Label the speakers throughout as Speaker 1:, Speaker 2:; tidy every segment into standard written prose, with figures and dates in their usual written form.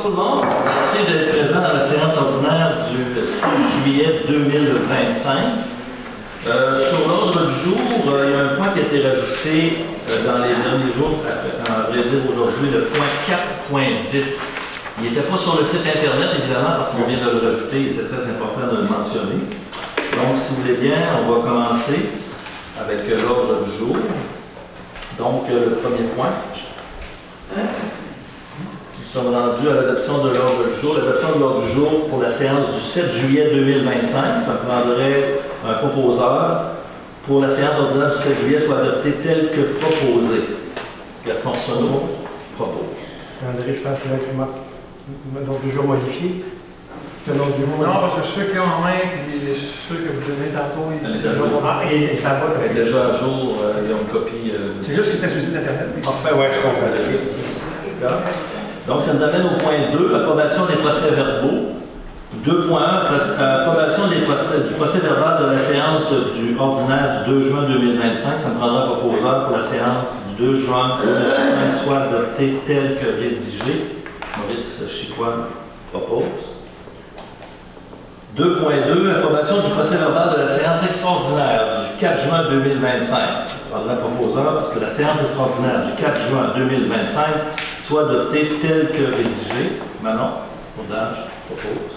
Speaker 1: tout le monde. Merci d'être présent à la séance ordinaire du 6 juillet 2025. Sur l'ordre du jour, il y a un point qui a été rajouté dans les derniers jours, à vrai dire aujourd'hui, le point 4.10. Il n'était pas sur le site Internet, évidemment, parce qu'on vient de le rajouter, il était très important de le mentionner. Donc, si vous voulez bien, on va commencer avec l'ordre du jour. Donc, le premier point. Nous sommes rendus à l'adoption de l'ordre du jour. L'adoption de l'ordre du jour pour la séance du 7 juillet 2025, ça prendrait un proposeur pour la séance ordinaire du 7 juillet soit adoptée telle que proposée. Gaston Sonneau propose.
Speaker 2: André, je pense que l'ordre du jour modifié. C'est l'ordre du jour.
Speaker 3: Non, parce que ceux qui ont en main, puis ceux que vous donnez tantôt, ils
Speaker 1: Elle est à jour.
Speaker 2: et ça va.
Speaker 1: Elle est déjà à jour, il y a une copie.
Speaker 3: C'est juste qu'il était sur le site Internet.
Speaker 2: Enfin, ouais, je comprends.
Speaker 1: Donc, ça nous amène au point 2, approbation des procès-verbaux. 2.1, approbation du procès-verbal de la séance ordinaire du 2 juin 2025. Ça me prendra un proposeur pour la séance du 2 juin 2025 soit adoptée telle que rédigée. Maurice Chicoine propose. 2.2, approbation du procès-verbal de la séance extraordinaire du 4 juin 2025. Ça prendra un proposeur que la séance extraordinaire du 4 juin 2025 soit adoptée telle que rédigée. Manon Bourdage propose.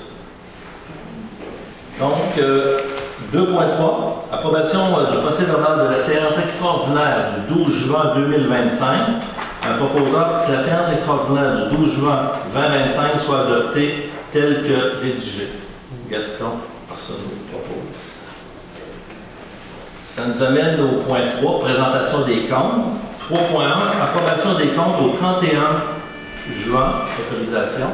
Speaker 1: Donc, 2.3, approbation du procès-verbal de la séance extraordinaire du 12 juin 2025. Un proposeur que la séance extraordinaire du 12 juin 2025 soit adoptée telle que rédigée. Gaston Arsenault propose. Ça nous amène au point 3, présentation des comptes. 3.1, approbation des comptes au 31 juin, autorisation.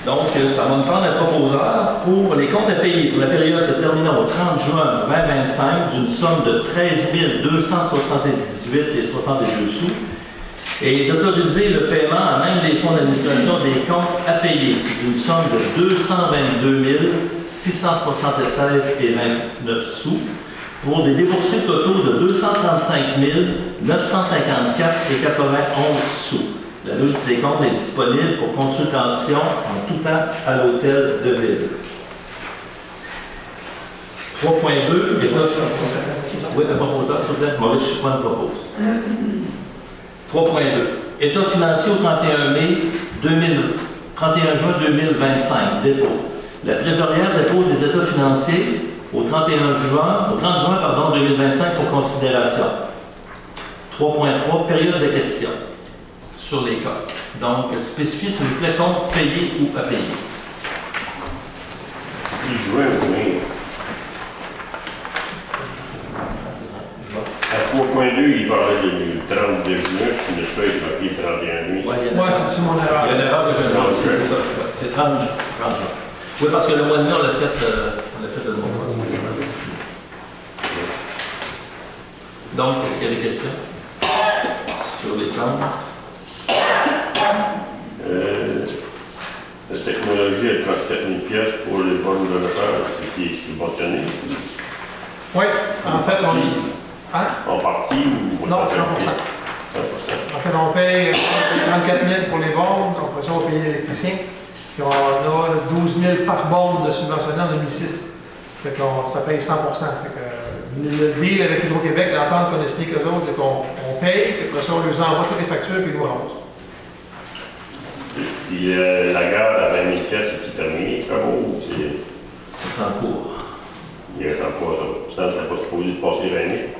Speaker 1: Donc, ça va nous prendre un proposeur pour les comptes à payer pour la période se terminant au 30 juin 2025 d'une somme de 13 278 et 62 sous et d'autoriser le paiement à même les fonds d'administration des comptes à payer d'une somme de 222 676 et 29 sous pour des déboursés totaux de 235 954 et 91 sous. La liste des comptes est disponible pour consultation en tout temps à l'hôtel de ville. 3.2, état... Oui, un proposeur, s'il vous plaît. Maurice Chicoine propose. 3.2. État financier au 31 juin 2025, dépôt. La trésorière dépose des états financiers au 30 juin 2025 pour considération. 3.3, période de questions sur les cas. Donc, spécifier s'il vous plaît compte payé ou à payer.
Speaker 4: Du juin ou mai. À 3.2, il parlait du 30 juin, puis une feuille sur le 31 mai.
Speaker 3: Ouais, c'est mon erreur.
Speaker 1: Il y a une erreur de juin, c'est ça. C'est 30 juin. Oui, parce que le mois de mai, on l'a fait le mois passé. Donc, est-ce qu'il y a des questions sur les comptes?
Speaker 4: La technologie est 37 000 $ pour les bornes de recharge, ce qui est subventionné.
Speaker 3: Oui, en fait, on... Hein?
Speaker 4: En partie ou...
Speaker 3: Non, 100%.
Speaker 4: 100%.
Speaker 3: En fait, on paye 34 000 pour les bornes, donc après ça, on va payer l'électricien. Puis on a 12 000 par borne de subventionné en 2006. Fait que ça paye 100%. Le deal avec Hydro-Québec, l'entente qu'on a signé avec eux autres, c'est qu'on paye, puis après ça, on leur envoie toutes les factures, puis ils nous remboursent.
Speaker 4: Puis la gare à 20 000 $, c'est terminé, comme
Speaker 1: C'est en cours.
Speaker 4: Il y a 103 autres. Ça ne serait pas supposé de passer 20 000.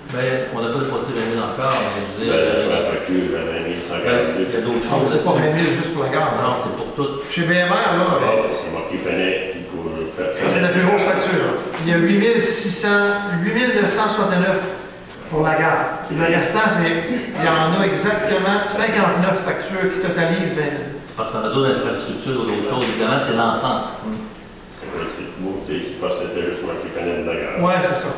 Speaker 1: Bien, on n'a pas dépassé 20 000 encore, mais je veux dire...
Speaker 4: La facture à 20 000, 142.
Speaker 1: Il y a d'autres
Speaker 3: Donc,
Speaker 1: choses.
Speaker 3: c'est pas 20 000 juste pour la gare.
Speaker 1: Non, c'est pour tout.
Speaker 3: Chez BMR, là,
Speaker 4: C'est marqué Fenech pour faire ça.
Speaker 3: c'est la plus grosse facture. Il y a 8 969 pour la gare. Et le restant, il y en a exactement 59 factures qui totalisent 20 000.
Speaker 1: C'est parce qu'on a d'autres infrastructures ou d'autres choses. Évidemment, c'est l'ensemble.
Speaker 4: C'est beau, c'est parce que c'était juste marqué Fenech de la gare.
Speaker 3: Ouais, c'est ça.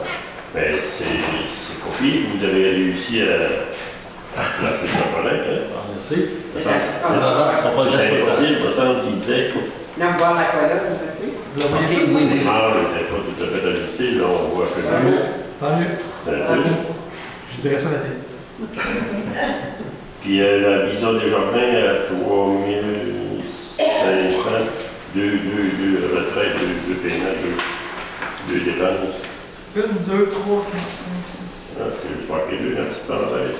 Speaker 4: Mais c'est copié, vous avez réussi à placer ça correct, hein?
Speaker 1: Je sais.
Speaker 4: C'est
Speaker 1: C'est
Speaker 4: impossible, il me semble qu'il disait.
Speaker 5: Là, voir la colonne, tu sais.
Speaker 3: Vous la voyez? Oui, oui.
Speaker 4: Ah, n'était pas tout à fait ajusté, là, on voit que
Speaker 3: Tant mieux. Tant mieux.
Speaker 4: c'est un peu.
Speaker 3: Je dirais ça à la télé.
Speaker 4: Puis la Bison Desjardins à 3500, deux retraites, deux paiements, deux dépenses.
Speaker 3: 1, 2, 3, 4, 5, 6.
Speaker 4: Ah, c'est le soir que les deux, quand tu parles avec.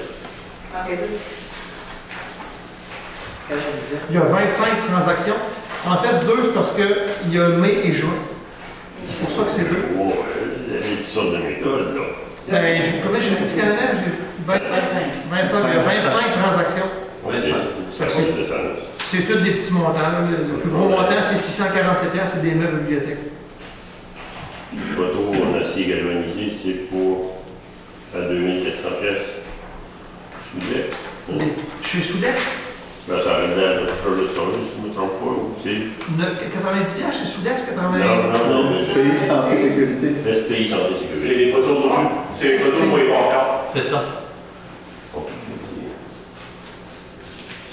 Speaker 3: Il y a 25 transactions. En fait, 2, c'est parce qu'il y a mai et juin. C'est pour ça que c'est 2.
Speaker 4: Oh, il y avait toutes sortes de méthodes, là.
Speaker 3: Ben, combien j'ai dit Canada? J'ai 25. 25. Il y a 25 transactions.
Speaker 4: Oui,
Speaker 3: C'est tous des petits montants. Là. Le plus gros montant, c'est 647 heures, c'est des meubles bibliothèques.
Speaker 4: Les photos en acier galvanisé, c'est pour à 2400 pièces. Soudex.
Speaker 3: Chez Soudex?
Speaker 4: Ben, ça arrive là, le projet de service, je ne me trompe pas. C'est
Speaker 3: 90 pièces chez Soudex, 80.
Speaker 4: non,
Speaker 6: SPI Santé Sécurité.
Speaker 4: SPI Santé Sécurité.
Speaker 7: C'est les photos pour les pancartes.
Speaker 1: C'est ça.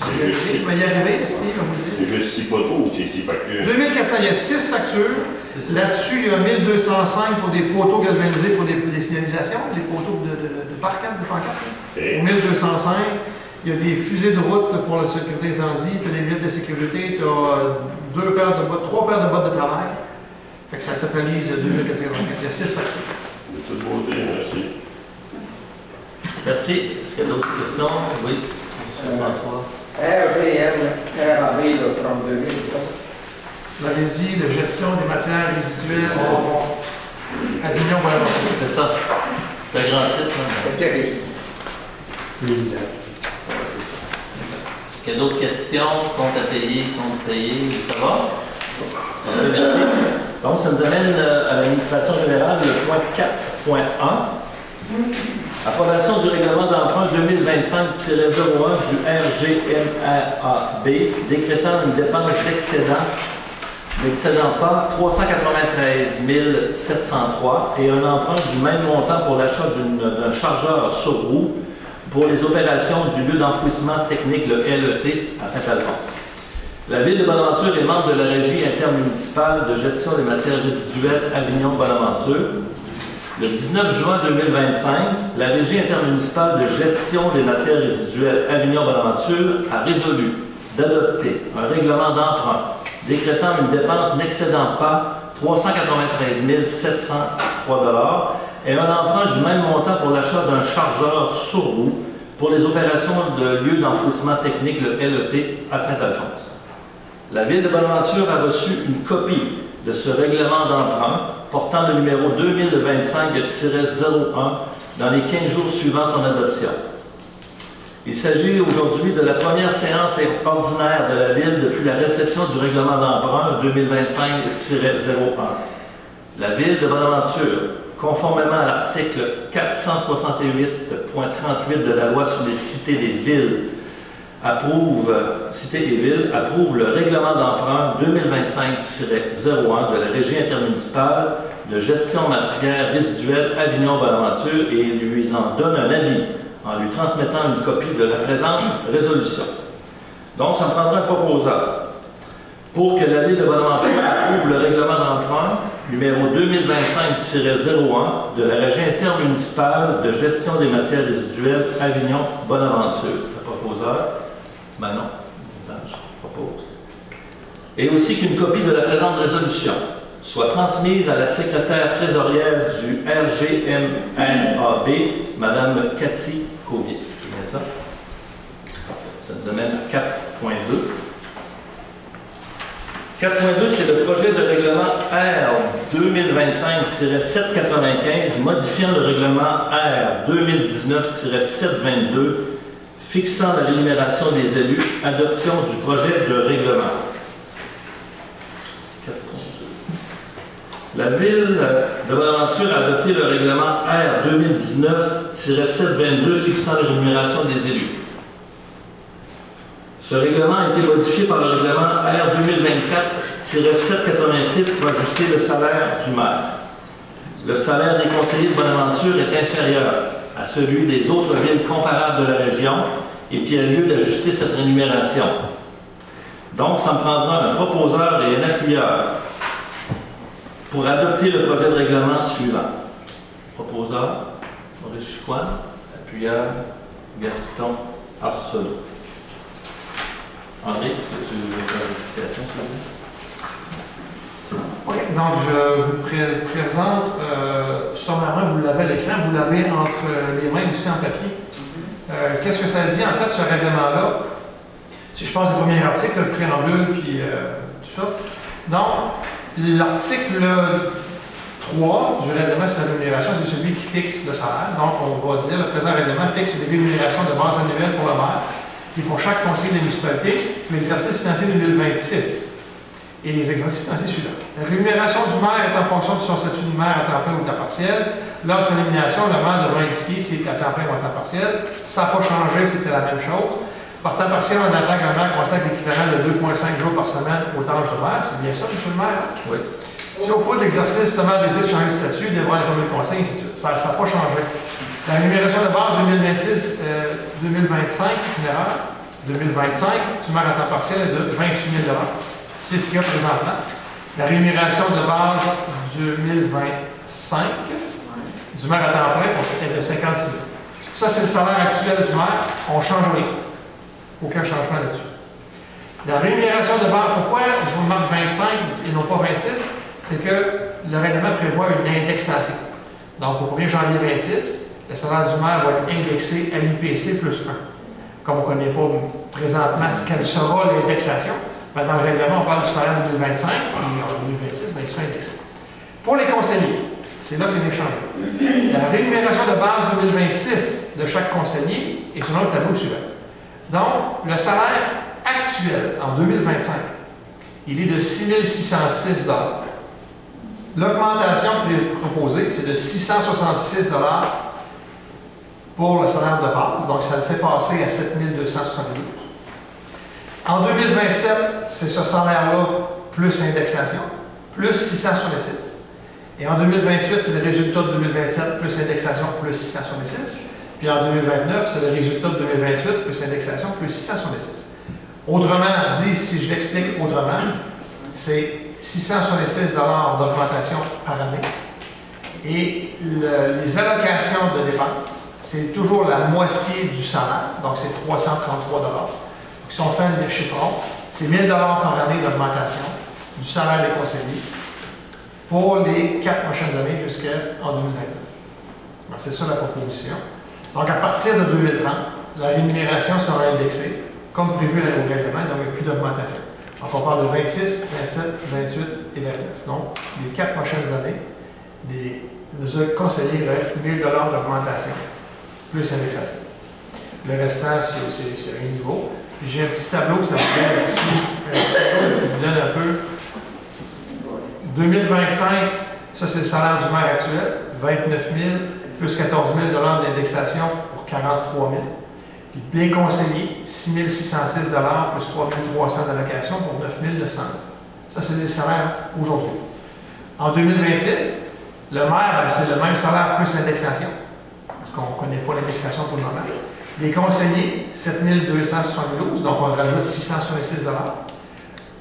Speaker 3: Il va y arriver, l'esprit, va vous le dire.
Speaker 4: C'est juste 6 poteaux ou c'est 6 factures?
Speaker 3: 2400, il y a 6 factures. Là-dessus, il y a 1205 pour des poteaux galvanisés pour des signalisations, les poteaux de pancartes.
Speaker 4: Okay.
Speaker 3: 1205. Il y a des fusées de route pour la sécurité incendie, tu as des lunettes de sécurité, tu as 3 paires de bottes de travail. Fait que ça totalise 2484. Il y a 6 factures.
Speaker 4: De toute beauté, merci.
Speaker 1: Merci. Est-ce qu'il y a d'autres questions? Oui. Monsieur François.
Speaker 5: RGM, RAB, 32 000, c'est pas ça?
Speaker 3: Allez-y, la gestion des matières résiduelles Avignon, voilà.
Speaker 1: C'est ça. C'est un grand site. Hein?
Speaker 5: Qu'est-ce qu'il y a?
Speaker 1: Est-ce qu'il y a d'autres questions? Compte à payer, compte payé, ça va? Okay, merci. Donc, ça nous amène à l'administration générale, le point 4.1. Approbation du règlement d'emprunt 2025-01 du RGMRAB, décrétant une dépense n'excédant pas 393 703 et un emprunt du même montant pour l'achat d'un chargeur sur roue pour les opérations du lieu d'enfouissement technique, le LET, à Saint-Alphonse. La Ville de Bonaventure est membre de la Régie intermunicipale de gestion des matières résiduelles Avignon-Bonaventure. Le 19 juin 2025, la Régie intermunicipale de gestion des matières résiduelles Avignon-Bonaventure a résolu d'adopter un règlement d'emprunt décrétant une dépense n'excédant pas 393 703 et un emprunt du même montant pour l'achat d'un chargeur sur roue pour les opérations de lieu d'enfouissement technique, le LET, à Saint-Alphonse. La Ville de Bonaventure a reçu une copie de ce règlement d'emprunt portant le numéro 2025-01 dans les 15 jours suivant son adoption. Il s'agit aujourd'hui de la première séance ordinaire de la Ville depuis la réception du règlement d'emprunt 2025-01. La Ville de Bonaventure, conformément à l'article 468.38 de la loi sur les cités et villes, approuve le règlement d'emprunt 2025-01 de la Régie intermunicipale de gestion matière résiduelle Avignon-Bonaventure et lui en donne un avis en lui transmettant une copie de la présente résolution. Donc, ça me prendra un proposeur pour que la Ville de Bonaventure approuve le règlement d'emprunt numéro 2025-01 de la Régie intermunicipale de gestion des matières résiduelles Avignon-Bonaventure. Le proposeur? Ben non, je propose. Et aussi qu'une copie de la présente résolution soit transmise à la secrétaire trésorière du RGMRAB, Mme Cathy Covier. C'est bien ça? Ça nous amène à 4.2. 4.2, c'est le projet de règlement R 2025-795 modifiant le règlement R 2019-722 fixant la rémunération des élus, adoption du projet de règlement. 4.2. La Ville de Bonaventure a adopté le règlement R 2019-722 fixant la rémunération des élus. Ce règlement a été modifié par le règlement R 2024-786 pour ajuster le salaire du maire. Le salaire des conseillers de Bonaventure est inférieur à celui des autres villes comparables de la région et qu'il y a lieu d'ajuster cette rémunération. Donc, ça me prendra un proposeur et un appuyeur pour adopter le projet de règlement suivant. Proposeur, Maurice Chicoine, appuyeur, Gaston Arsenault. André, est-ce que tu veux faire une explication sur ça?
Speaker 3: OK, donc je vous présente, sommairement, vous l'avez à l'écran, vous l'avez entre les mains aussi en papier. Qu'est-ce que ça dit en fait, ce règlement-là? Si je passe au premier article, le préambule, puis tout ça. Donc, l'article 3 du règlement sur la rémunération, c'est celui qui fixe le salaire. Donc, on va dire, le présent règlement fixe les rémunérations de base annuelle pour le maire et pour chaque conseiller de municipalité pour l'exercice financier 2026 et les exercices financiers suivants. La rémunération du maire est en fonction de son statut de maire à temps plein ou à temps partiel. Lors de sa nomination, le maire devra indiquer s'il est à temps plein ou à temps partiel. Ça n'a pas changé, c'était la même chose. Par temps partiel, on attend qu'un maire consacre l'équivalent de 2,5 jours par semaine aux tâches de maire. C'est bien ça, M. le maire? Hein? Oui. Si au cours de l'exercice, le maire décide de changer de statut, il devra informer le conseil, ainsi de suite. Ça n'a pas changé. La rémunération de base 2026-2025, c'est une erreur. 2025, du maire à temps partiel est de 28 000 $. C'est ce qu'il y a présentement. La rémunération de base 2025, du maire à temps plein, est de 56 000 $. Ça, c'est le salaire actuel du maire. On ne change rien. Aucun changement là-dessus. La rémunération de base, pourquoi je vous marque 25 et non pas 26? C'est que le règlement prévoit une indexation. Donc, au 1er janvier 26, le salaire du maire va être indexé à l'IPC plus 1. Comme on ne connaît pas présentement quelle sera l'indexation, dans le règlement, on parle du salaire 2025 et en 2026, il sera indexé. Pour les conseillers, c'est là que c'est échangé. La rémunération de base 2026 de chaque conseiller est selon le tableau suivant. Donc, le salaire actuel en 2025, il est de 6 606 $. L'augmentation proposée, c'est de 666 $ pour le salaire de base, donc ça le fait passer à 7 272. En 2027, c'est ce salaire-là plus indexation, plus 666. Et en 2028, c'est le résultat de 2027 plus indexation plus 666. Puis en 2029, c'est le résultat de 2028 plus indexation plus 666. Autrement dit, si je l'explique autrement, c'est 666 $ d'augmentation par année. Et les allocations de dépenses, c'est toujours la moitié du salaire, donc c'est 333 $. Donc, si on fait un chiffron, c'est 1 000 $ par année d'augmentation du salaire des conseillers pour les 4 prochaines années jusqu'en 2029. Donc, c'est ça la proposition. Donc, à partir de 2030, la rémunération sera indexée, comme prévu au règlement, donc il n'y a plus d'augmentation. Donc, on parle de 26, 27, 28 et 29. Donc, les 4 prochaines années, les conseillers auraient 1 000 $ d'augmentation, plus indexation. Le restant, c'est rien de nouveau. Puis j'ai un petit tableau, ça vous donne un petit tableau qui vous donne un peu. 2025, ça c'est le salaire du maire actuel, 29 000, plus 14 000 $ d'indexation pour 43 000. Puis des conseillers, 6 606 $, plus 3 300 d'allocation pour 9 200 $. Ça, c'est les salaires aujourd'hui. En 2026, le maire, c'est le même salaire plus indexation, parce qu'on ne connaît pas l'indexation pour le moment. Les conseillers, 7 272, donc on rajoute 666 $.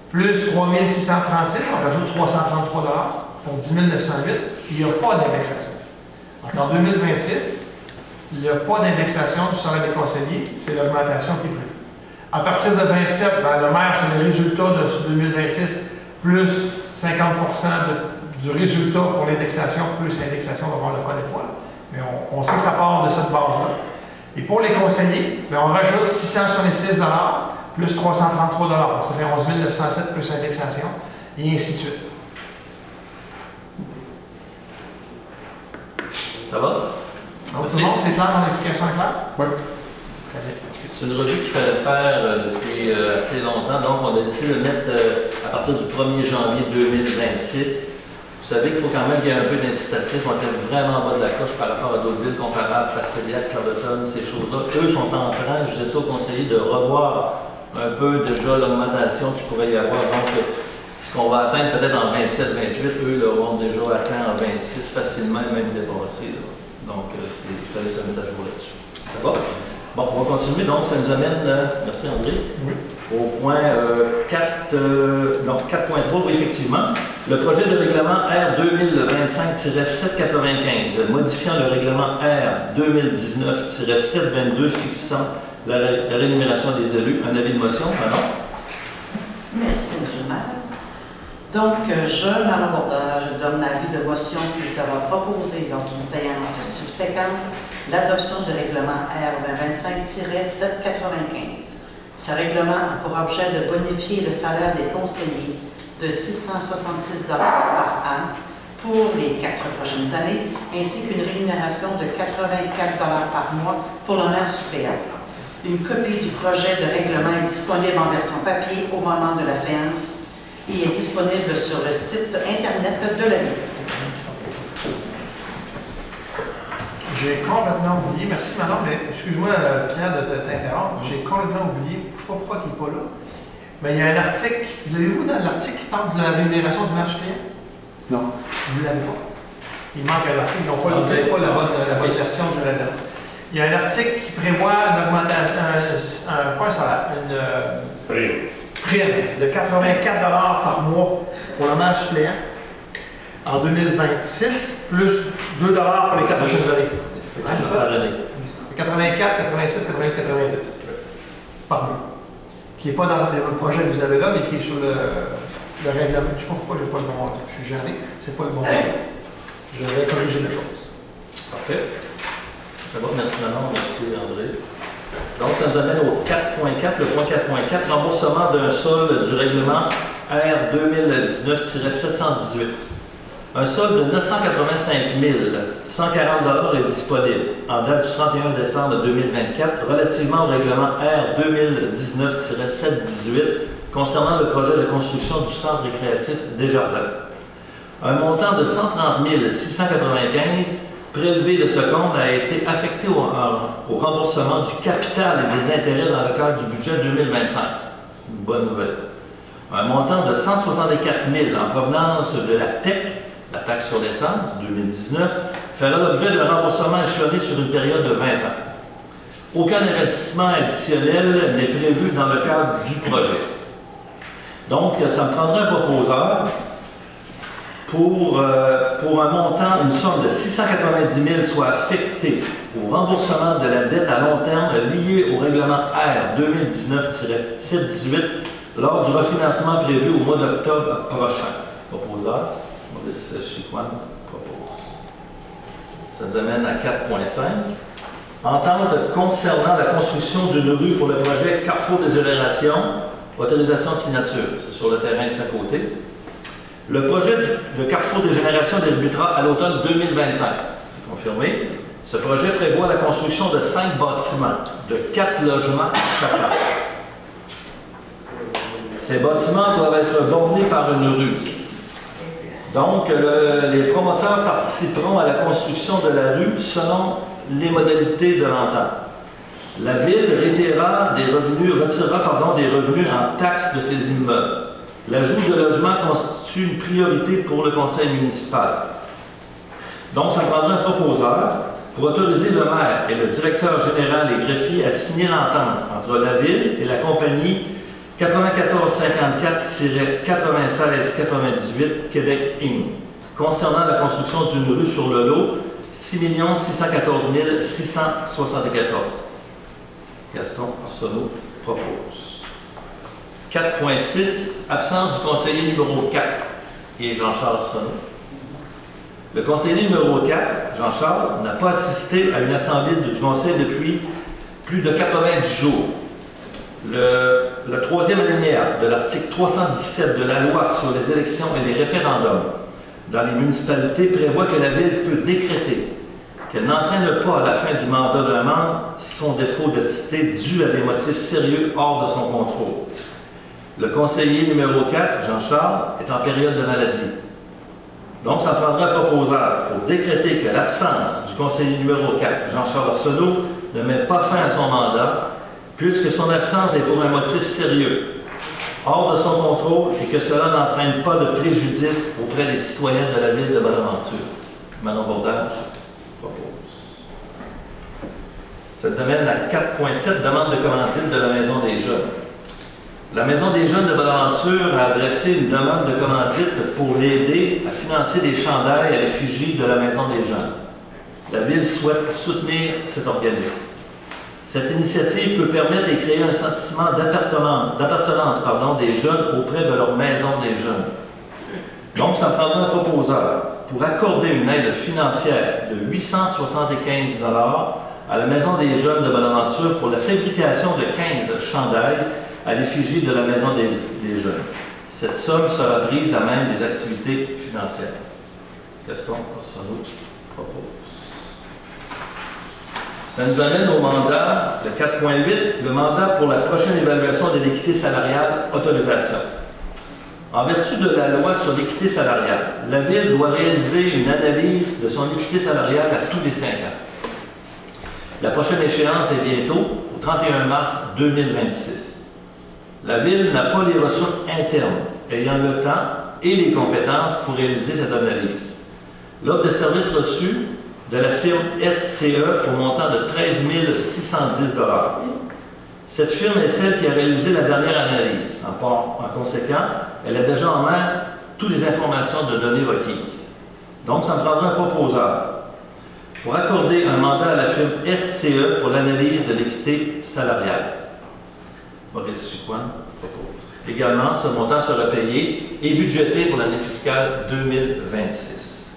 Speaker 3: Plus 3 636, on rajoute 333 $, pour 10 908, il n'y a pas d'indexation. Donc en 2026, il n'y a pas d'indexation du salaire des conseillers, c'est l'augmentation qui est prévue. À partir de 27, le maire, c'est le résultat de 2026, plus 50% du résultat pour l'indexation, plus l'indexation, on ne le connaît pas, mais on sait que ça part de cette base-là. Et pour les conseillers, on rajoute 666 $, plus 333 $. Ça fait 11 907 plus indexation, et ainsi de suite.
Speaker 1: Ça va?
Speaker 3: Donc, tout le monde, c'est clair, mon explication est claire?
Speaker 2: Oui.
Speaker 3: Très bien.
Speaker 1: C'est une revue qu'il fallait faire depuis assez longtemps, donc on a décidé de mettre à partir du 1er janvier 2026. Vous savez qu'il faut quand même qu'il y ait un peu d'incitatif. On était vraiment en bas de la coche par rapport à d'autres villes comparables, Pastelliac, Carleton, ces choses-là. Eux sont en train, je disais ça aux conseillers, de revoir un peu déjà l'augmentation qu'il pourrait y avoir. Donc, ce qu'on va atteindre peut-être en 27-28, eux l'auront déjà atteint en 26 facilement, même dépassé. Là. Donc, il fallait se mettre à jour là-dessus. Ça va? Bon, on va continuer. Donc, ça nous amène, merci André,
Speaker 3: oui,
Speaker 1: au point 4.3, oui, effectivement. Le projet de règlement R 2025-795, modifiant le règlement R 2019-722 fixant la rémunération des élus. Un avis de motion, Manon?
Speaker 6: Merci, M. le maire. Donc, Manon Bourdage, je donne l'avis de motion qui sera proposé lors d'une séance subséquente l'adoption du règlement R 2025-795. Ce règlement a pour objet de bonifier le salaire des conseillers de 666 $ par an pour les 4 prochaines années, ainsi qu'une rémunération de 84 $ par mois pour le maire suppléant. Une copie du projet de règlement est disponible en version papier au moment de la séance et est disponible sur le site Internet de la Ville.
Speaker 3: J'ai complètement oublié, merci Manon, mais excuse-moi Pierre de t'interrompre, j'ai complètement oublié, je ne sais pas pourquoi il n'est pas là, mais il y a un article, l'avez-vous dans l'article qui parle de la rémunération du maire suppléant? Non. Vous ne l'avez pas. Il manque un article, donc vous n'avez pas la bonne version du règlement. Il y a un article qui prévoit une augmentation, pas un salaire, une prime de 84 $ par mois pour le maire suppléant en 2026, plus 2 $ pour les 4 prochaines années.
Speaker 1: Par année.
Speaker 3: 84, 86, 88, 90 par mois. Qui n'est pas dans le projet que vous avez là, mais qui est sur le règlement. Je ne sais pas pourquoi je n'ai pas le bon. Je suis gêné, c'est pas le bon règlement. Je vais corriger la chose.
Speaker 1: Parfait. Très bon, merci Manon, merci André. Donc, ça nous amène au 4.4, le point 4.4, remboursement d'un solde du règlement R 2019-718. Un solde de 985 140 $ est disponible en date du 31 décembre 2024 relativement au règlement R 2019-718 concernant le projet de construction du centre récréatif Desjardins. Un montant de 130 695 prélevé de ce compte a été affecté au remboursement du capital et des intérêts dans le cadre du budget 2025. Une bonne nouvelle. Un montant de 164 000 en provenance de la TEC, la taxe sur l'essence 2019, fera l'objet d'un remboursement échelonné sur une période de 20 ans. Aucun investissement additionnel n'est prévu dans le cadre du projet. Donc, ça me prendra un proposeur pour un montant, une somme de 690 000 soit affectée au remboursement de la dette à long terme liée au règlement R 2019-718 lors du refinancement prévu au mois d'octobre prochain. Proposeur, Maurice Chicoine propose. Ça nous amène à 4.5. Entente concernant la construction d'une rue pour le projet Carrefour des Générations, autorisation de signature. C'est sur le terrain ici à côté. Le projet de Carrefour des Générations débutera à l'automne 2025. C'est confirmé. Ce projet prévoit la construction de 5 bâtiments, de 4 logements chacun. Ces bâtiments doivent être bornés par une rue. Donc, les promoteurs participeront à la construction de la rue selon les modalités de l'entente. La Ville retirera des revenus en taxes de ces immeubles. L'ajout de logements constitue une priorité pour le conseil municipal. Donc, ça prendra un proposeur pour autoriser le maire et le directeur général et greffier à signer l'entente entre la Ville et la compagnie 9454-9698 Québec Inc. concernant la construction d'une rue sur le lot 6 614 674. Gaston Arsenault propose. 4.6, absence du conseiller numéro 4, qui est Jean-Charles Arsenault. Le conseiller numéro 4, Jean-Charles, n'a pas assisté à une assemblée du conseil depuis plus de 90 jours. Le troisième alinéa de l'article 317 de la loi sur les élections et les référendums dans les municipalités prévoit que la Ville peut décréter qu'elle n'entraîne pas à la fin du mandat d'un membre son défaut d'assister dû à des motifs sérieux hors de son contrôle. Le conseiller numéro 4, Jean-Charles, est en période de maladie. Donc, ça prendra un proposeur pour décréter que l'absence du conseiller numéro 4, Jean-Charles Arsenault, ne met pas fin à son mandat, puisque son absence est pour un motif sérieux, hors de son contrôle, et que cela n'entraîne pas de préjudice auprès des citoyens de la ville de Bonaventure. Manon Bourdage propose. Ça nous amène à 4.7, demande de commandite de la Maison des Jeunes. La Maison des Jeunes de Bonaventure a adressé une demande de commandite pour l'aider à financer des chandails à l'effigie de la Maison des Jeunes. La Ville souhaite soutenir cet organisme. Cette initiative peut permettre et créer un sentiment d'appartenance des jeunes auprès de leur maison des jeunes. Donc, ça prendra un proposeur pour accorder une aide financière de 875 $ à la Maison des jeunes de Bonaventure pour la fabrication de 15 chandails à l'effigie de la Maison des jeunes. Cette somme sera prise à même des activités financières. Gaston Arsenault propose. Ça nous amène au mandat, le 4.8, le mandat pour la prochaine évaluation de l'équité salariale, autorisation. En vertu de la loi sur l'équité salariale, la Ville doit réaliser une analyse de son équité salariale à tous les 5 ans. La prochaine échéance est bientôt, au 31 mars 2026. La Ville n'a pas les ressources internes ayant le temps et les compétences pour réaliser cette analyse. L'offre de service reçue de la firme SCE au montant de 13 610 $. Cette firme est celle qui a réalisé la dernière analyse. En conséquent, elle a déjà en main toutes les informations de données requises. Donc, ça me prendra un proposeur pour accorder un mandat à la firme SCE pour l'analyse de l'équité salariale. Maurice Chicoine propose. Également, ce montant sera payé et budgété pour l'année fiscale 2026.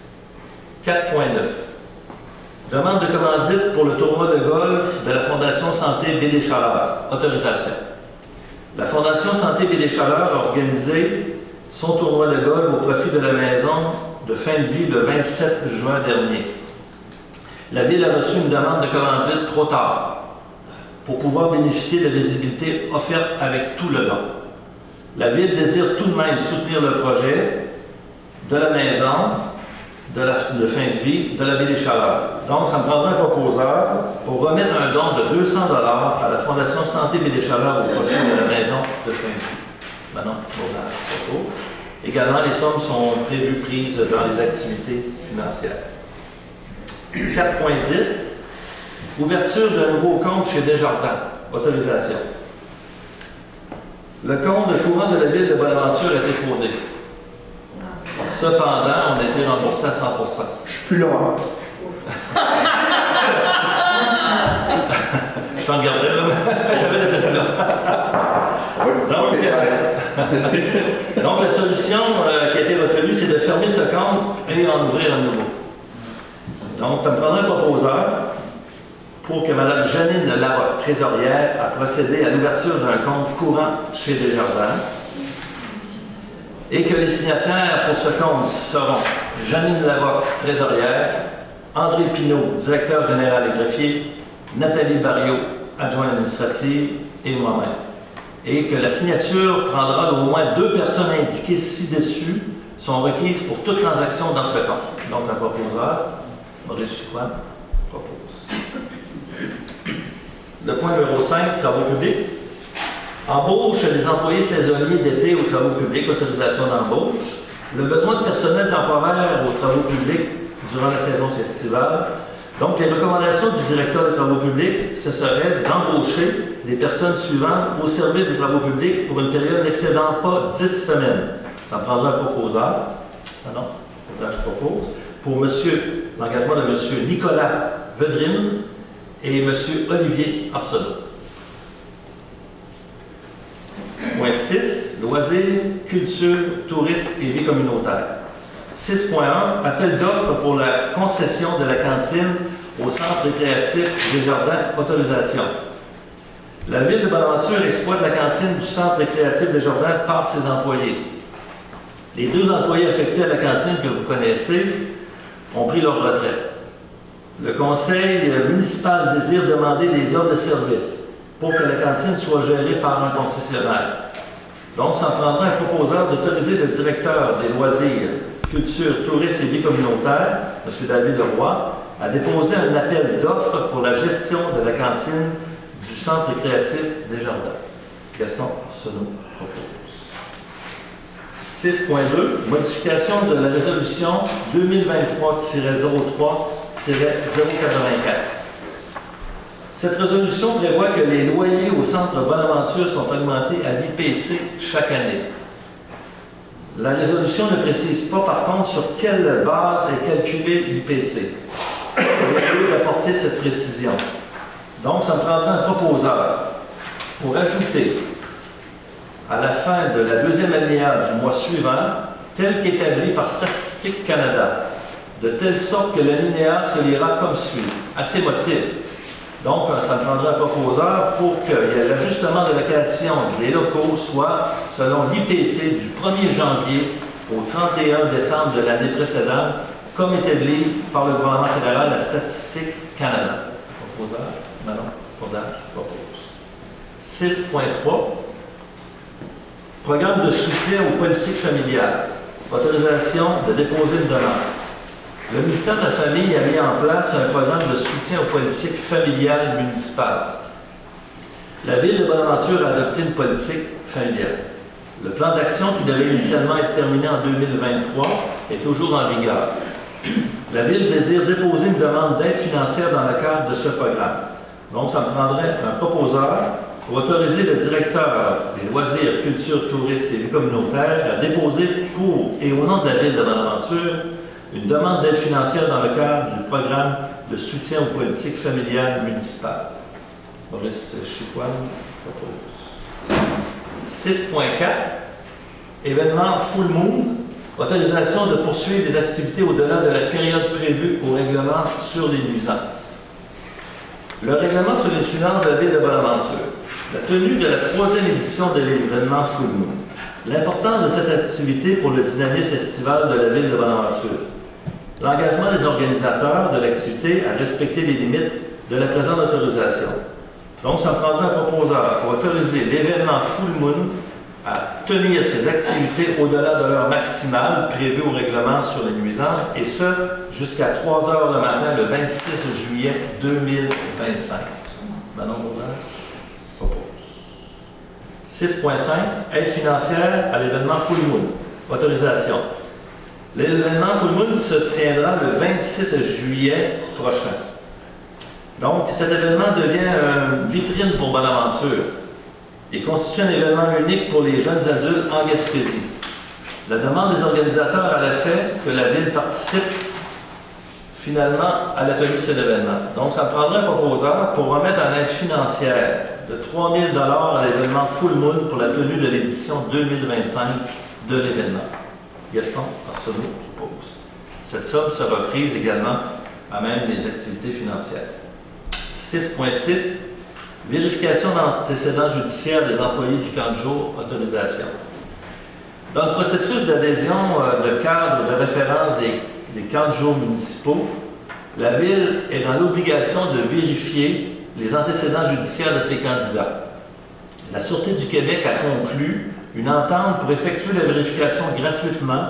Speaker 1: 4.9. Demande de commandite pour le tournoi de golf de la Fondation Santé Baie-des-Chaleurs. Autorisation. La Fondation Santé Baie-des-Chaleurs a organisé son tournoi de golf au profit de la maison de fin de vie le 27 juin dernier. La Ville a reçu une demande de commandite trop tard pour pouvoir bénéficier de la visibilité offerte avec tout le don. La Ville désire tout de même soutenir le projet de la maison de fin de vie de la Baie-des-Chaleurs. Donc, ça me prendra un proposeur pour remettre un don de 200 $ à la Fondation Santé Baie-des-Chaleurs au profit de la maison de fin de vie. Maintenant, Baudard propose. Également, les sommes sont prévues prises dans les activités financières. 4.10. Ouverture d'un nouveau compte chez Desjardins. Autorisation. Le compte de courant de la Ville de Bonaventure a été fraudé. Cependant, on a été remboursé à 100%.
Speaker 2: Je suis plus là.
Speaker 1: Je t'en regardais là. J'avais la tête là. Donc, la solution qui a été retenue, c'est de fermer ce compte et en ouvrir un nouveau. Donc, ça me prendrait un proposeur pour que Mme Janine Larocque, trésorière, a procédé à l'ouverture d'un compte courant chez Desjardins et que les signataires pour ce compte seront Janine Larocque, trésorière, André Pinault, directeur général et greffier, Nathalie Barriot, adjointe administrative, et moi-même. Et que la signature prendra au moins 2 personnes indiquées ci-dessus sont requises pour toute transaction dans ce compte. Donc, un proposeur, Maurice Chicoine, propose. Le point numéro 5, travaux publics. Embauche des employés saisonniers d'été aux travaux publics, autorisation d'embauche. Le besoin de personnel temporaire aux travaux publics durant la saison estivale. Donc, les recommandations du directeur des travaux publics, ce serait d'embaucher des personnes suivantes au service des travaux publics pour une période n'excédant pas 10 semaines. Ça prendra un proposeur. Ah non, là, je propose. Pour l'engagement de M. Nicolas Vedrine et M. Olivier Arsenault. Point 6, loisirs, culture, tourisme et vie communautaire. 6.1, appel d'offres pour la concession de la cantine au centre récréatif Desjardins, autorisation. La Ville de Bonaventure exploite la cantine du centre récréatif Desjardins par ses employés. Les 2 employés affectés à la cantine que vous connaissez ont pris leur retraite. Le conseil municipal désire demander des offres de service pour que la cantine soit gérée par un concessionnaire. Donc, ça prendra un proposeur d'autoriser le directeur des loisirs, culture, tourisme et vie communautaire, M. David Leroy, à déposer un appel d'offres pour la gestion de la cantine du centre récréatif Desjardins. Gaston Arsenault propose. 6.2, modification de la résolution 2023-03-084. Cette résolution prévoit que les loyers au centre Bonaventure sont augmentés à l'IPC chaque année. La résolution ne précise pas, par contre, sur quelle base est calculé l'IPC. Il est lieu d'apporter cette précision. Donc, ça me prendra un proposeur pour ajouter à la fin de la deuxième alinéa du mois suivant, tel qu'établi par Statistique Canada, de telle sorte que l'alinéa se lira comme suit, à ces motifs. Donc, ça me prendra un proposeur pour que l'ajustement de location des locaux soit selon l'IPC du 1er janvier au 31 décembre de l'année précédente, comme établi par le gouvernement fédéral, la Statistique Canada. Proposeur, Manon, Cordage, propose. 6.3. Programme de soutien aux politiques familiales. Autorisation de déposer une demande. Le ministère de la Famille a mis en place un programme de soutien aux politiques familiales municipales. La Ville de Bonaventure a adopté une politique familiale. Le plan d'action qui devait initialement être terminé en 2023 est toujours en vigueur. La Ville désire déposer une demande d'aide financière dans le cadre de ce programme. Donc, ça me prendrait un proposeur pour autoriser le directeur des loisirs, culture, tourisme et vie communautaire à déposer pour et au nom de la Ville de Bonaventure une demande d'aide financière dans le cadre du programme de soutien aux politiques familiales municipales. Maurice Chicoine propose. 6.4. Événement Full Moon. Autorisation de poursuivre des activités au-delà de la période prévue au règlement sur les nuisances. Le règlement sur les nuisances de la Ville de Bonaventure. La tenue de la 3e édition de l'événement Full Moon. L'importance de cette activité pour le dynamisme estival de la Ville de Bonaventure. L'engagement des organisateurs de l'activité à respecter les limites de la présente autorisation. Donc, ça prendra un proposeur pour autoriser l'événement Full Moon à tenir ses activités au-delà de l'heure maximale prévue au règlement sur les nuisances, et ce, jusqu'à 3 h le matin, le 26 juillet 2025. Manon Bourdin propose. 6.5. Aide financière à l'événement Full Moon. Autorisation. L'événement Full Moon se tiendra le 26 juillet prochain. Donc, cet événement devient une vitrine pour Bonaventure et constitue un événement unique pour les jeunes adultes en Gaspésie. La demande des organisateurs a l'effet que la Ville participe finalement à la tenue de cet événement. Donc, ça prendrait un proposeur pour remettre en aide financière de 3 000 $ à l'événement Full Moon pour la tenue de l'édition 2025 de l'événement. Gaston Arsenault propose. Cette somme sera prise également à même des activités financières. 6.6. Vérification d'antécédents judiciaires des employés du camp de jour, autorisation. Dans le processus d'adhésion de cadre de référence des camps de jour municipaux, la Ville est dans l'obligation de vérifier les antécédents judiciaires de ses candidats. La Sûreté du Québec a conclu une entente pour effectuer la vérification gratuitement,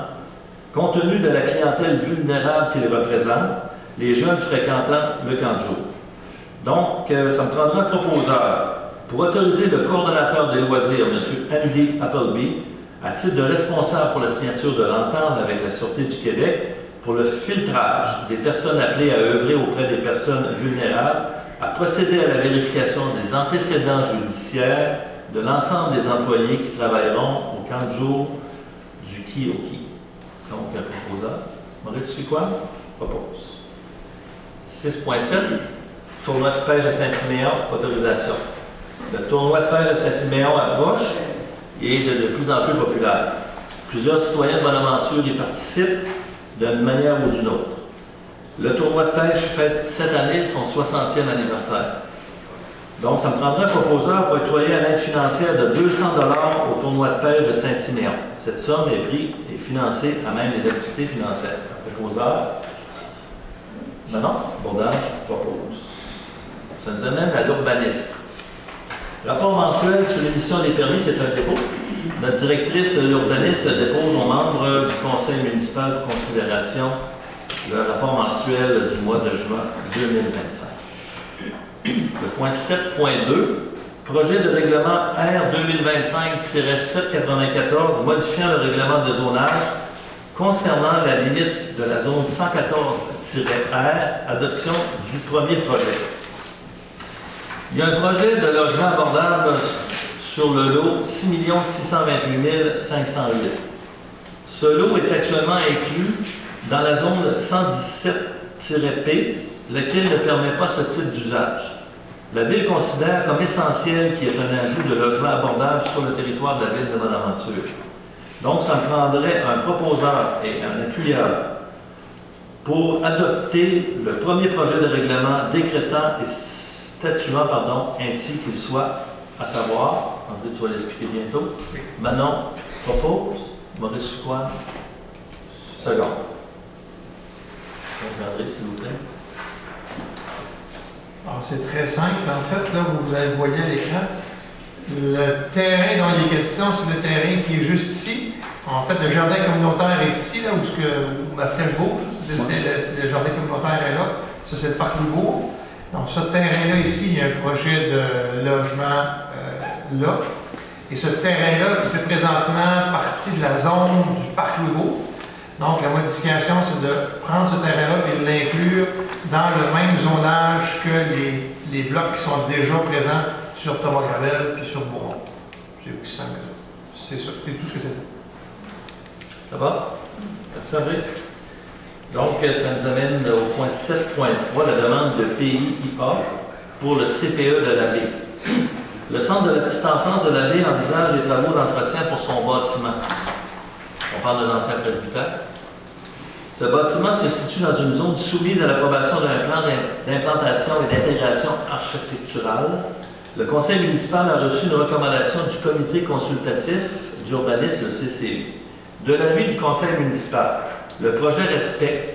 Speaker 1: compte tenu de la clientèle vulnérable qu'ils représentent, les jeunes fréquentant le camp de jour. Donc, ça me prendra un proposeur pour autoriser le coordonnateur des loisirs, M. Andy Appleby, à titre de responsable pour la signature de l'entente avec la Sûreté du Québec pour le filtrage des personnes appelées à œuvrer auprès des personnes vulnérables, à procéder à la vérification des antécédents judiciaires de l'ensemble des employés qui travailleront au camp de jour du Kioki. Donc, un proposeur. Maurice Chicoine propose. 6.7. Tournoi de pêche de Saint-Siméon, autorisation. Le tournoi de pêche de Saint-Siméon approche et est de plus en plus populaire. Plusieurs citoyens de Bonaventure y participent d'une manière ou d'une autre. Le tournoi de pêche fête cette année son 60e anniversaire. Donc, ça me prendrait un proposeur pour octroyer une aide financière de 200 $ au tournoi de pêche de Saint-Siméon. Cette somme est prise et financée à même les activités financières. Un proposeur. Manon Bourdage propose. Ça nous amène à l'urbanisme. Rapport mensuel sur l'émission des permis, c'est un dépôt. Notre directrice de l'urbanisme dépose aux membres du conseil municipal pour considération le rapport mensuel du mois de juin 2025. Le point 7.2, projet de règlement R 2025-794 modifiant le règlement de zonage concernant la limite de la zone 114-R, adoption du premier projet. Il y a un projet de logement abordable sur le lot 6 628 508. Ce lot est actuellement inclus dans la zone 117-P, lequel ne permet pas ce type d'usage. La Ville considère comme essentiel qu'il y ait un ajout de logements abordables sur le territoire de la Ville de Bonaventure. Donc, ça me prendrait un proposeur et un appuyeur pour adopter le premier projet de règlement décrétant et statuant, ainsi qu'il soit, à savoir, André, tu vas l'expliquer bientôt, Manon propose, Maurice Chicoine, second. Donc, André, s'il vous plaît.
Speaker 3: Alors, c'est très simple. En fait, là, vous voyez à l'écran, le terrain dont il est question, c'est le terrain qui est juste ici. En fait, le jardin communautaire est ici, là où ma flèche bouge. Le jardin communautaire est là. Ça, c'est le parc Louveau. Donc, ce terrain-là, ici, il y a un projet de logement là. Et ce terrain-là, il fait présentement partie de la zone du parc Louveau. Donc, la modification, c'est de prendre ce terrain-là et de l'inclure dans le même zonage que les blocs qui sont déjà présents sur Thomas Gravel et sur Bourron. C'est aussi simple que ça. C'est ça, c'est tout ce que c'est.
Speaker 1: Ça va? Merci, André. Donc, ça nous amène au point 7.3, la demande de PIA pour le CPE de la baie. Le Centre de la petite enfance de la baie envisage des travaux d'entretien pour son bâtiment. On parle de l'ancien presbytère. Ce bâtiment se situe dans une zone soumise à l'approbation d'un plan d'implantation et d'intégration architecturale. Le conseil municipal a reçu une recommandation du comité consultatif d'urbanisme, le CCU. De l'avis du conseil municipal, le projet respecte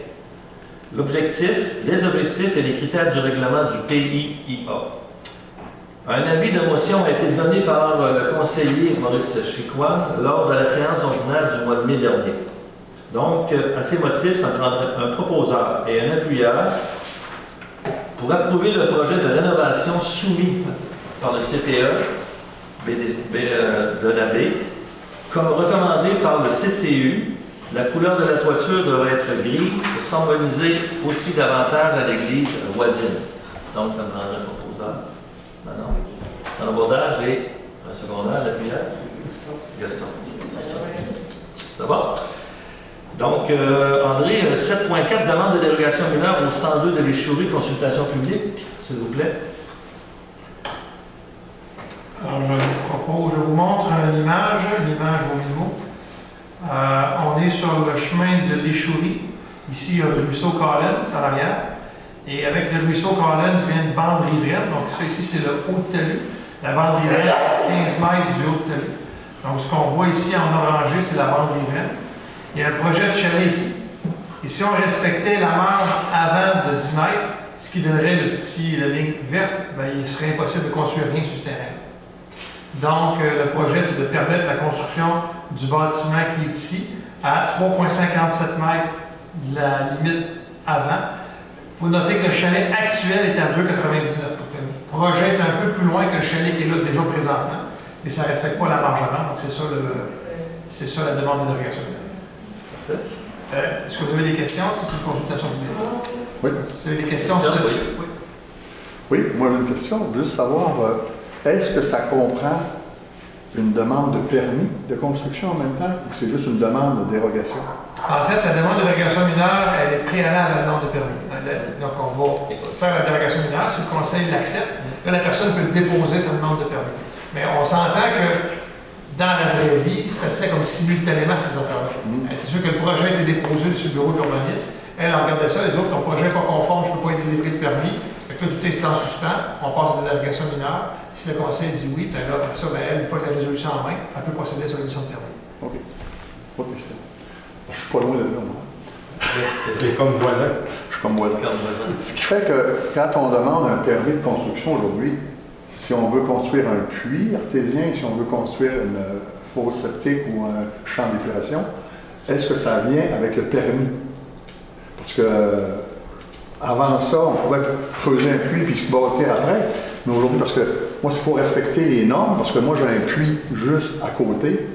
Speaker 1: l'objectif, les objectifs et les critères du règlement du PIA. Un avis de motion a été donné par le conseiller Maurice Chicoine lors de la séance ordinaire du mois de mai dernier. Donc, à ces motifs, ça prendrait un proposeur et un appuyeur pour approuver le projet de rénovation soumis par le CPE de la baie. Comme recommandé par le CCU, la couleur de la toiture devrait être grise pour symboliser aussi davantage à l'église voisine. Donc, ça me prendrait un proposeur. Maintenant, un abordage et un secondaire, l'appuyeur. Gaston. Ça va? Donc, André, 7.4, demande de dérogation mineure au 102 de l'échouerie, consultation publique, s'il vous plaît.
Speaker 3: Alors, je vous montre une image au milieu. On est sur le chemin de l'échouerie. Ici, il y a le ruisseau Collins à l'arrière. Et avec le ruisseau Collins vient une bande riveraine. Donc, ça ici, c'est le haut de talus. La bande riveraine, c'est 15 mètres du haut de talus. Donc, ce qu'on voit ici en orangé, c'est la bande riveraine. Il y a un projet de chalet ici. Et si on respectait la marge avant de 10 mètres, ce qui donnerait la ligne verte, bien, il serait impossible de construire rien sur ce terrain. Donc, le projet, c'est de permettre la construction du bâtiment qui est ici à 3,57 mètres de la limite avant. Il faut noter que le chalet actuel est à 2,99. Donc, le projet est un peu plus loin que le chalet qui est là déjà présentement, mais ça ne respecte pas la marge avant. Donc, c'est ça la demande de dérogation. Est-ce que vous avez des questions? C'est une consultation publique.
Speaker 8: Oui.
Speaker 3: Vous avez des questions sur là-dessus? Oui.
Speaker 8: Oui, moi j'ai une question. Juste savoir, est-ce que ça comprend une demande de permis de construction en même temps ou c'est juste une demande de dérogation?
Speaker 3: En fait, la demande de dérogation mineure, elle est préalable à la demande de permis. Donc, on va faire la dérogation mineure. Si le conseil l'accepte, là, la personne peut déposer sa demande de permis. Mais on s'entend que dans la vraie vie, ça se fait comme simultanément ces affaires-là. C'est sûr que le projet a été déposé sur le bureau de l'urbanisme. Elle regardait ça, les autres, ton projet n'est pas conforme, je ne peux pas être délivré de permis. Fait que là, tout est en suspens, on passe à la dérogation mineure. Si le conseil dit oui, bien là, après ça, elle, une fois que la résolution en main, elle peut procéder sur l'émission de permis.
Speaker 8: OK. Pas de question. Je suis pas loin de là, moi.
Speaker 2: C'est comme voisin.
Speaker 8: Je suis comme voisin. Ce qui fait que quand on demande un permis de construction aujourd'hui, si on veut construire un puits artésien, si on veut construire une fosse septique ou un champ d'épuration, est-ce que ça vient avec le permis? Parce que avant ça, on pouvait creuser un puits puis se bâtir après. Mais aujourd'hui, parce que moi, c'est pour respecter les normes, parce que moi, j'ai un puits juste à côté.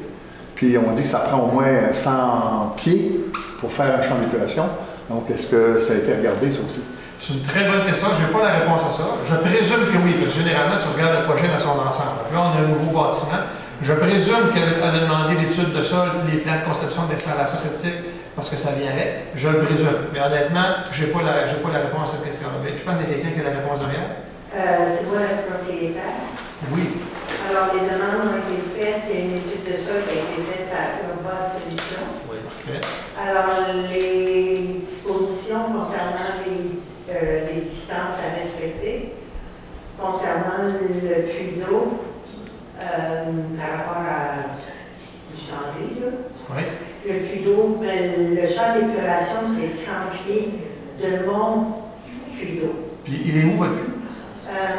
Speaker 8: Puis on dit que ça prend au moins 100 pieds pour faire un champ d'épuration. Donc, est-ce que ça a été regardé, ça aussi?
Speaker 3: C'est une très bonne question. Je n'ai pas la réponse à ça. Je présume que oui, parce que généralement, tu regardes le projet dans son ensemble. Là, on a un nouveau bâtiment. Je présume qu'elle a demandé l'étude de sol, les plans de conception d'installation septique, parce que ça vient avec. Je le présume. Mais honnêtement, je n'ai pas la réponse à cette question-là. Je pense qu'il y a quelqu'un qui a la réponse derrière.
Speaker 9: C'est moi le propriétaire.
Speaker 3: Oui.
Speaker 9: Alors, les demandes ont été faites, il y a une étude de sol qui a été faite à Urba Solutions.
Speaker 3: Oui, parfait.
Speaker 9: Alors, les dispositions concernant les distances à respecter, concernant le puits d'eau, par rapport à du chantier,
Speaker 3: Oui.
Speaker 9: le puits d'eau, le champ d'épuration, c'est 100 pieds de mon puits d'eau.
Speaker 3: Puis il est où votre puits?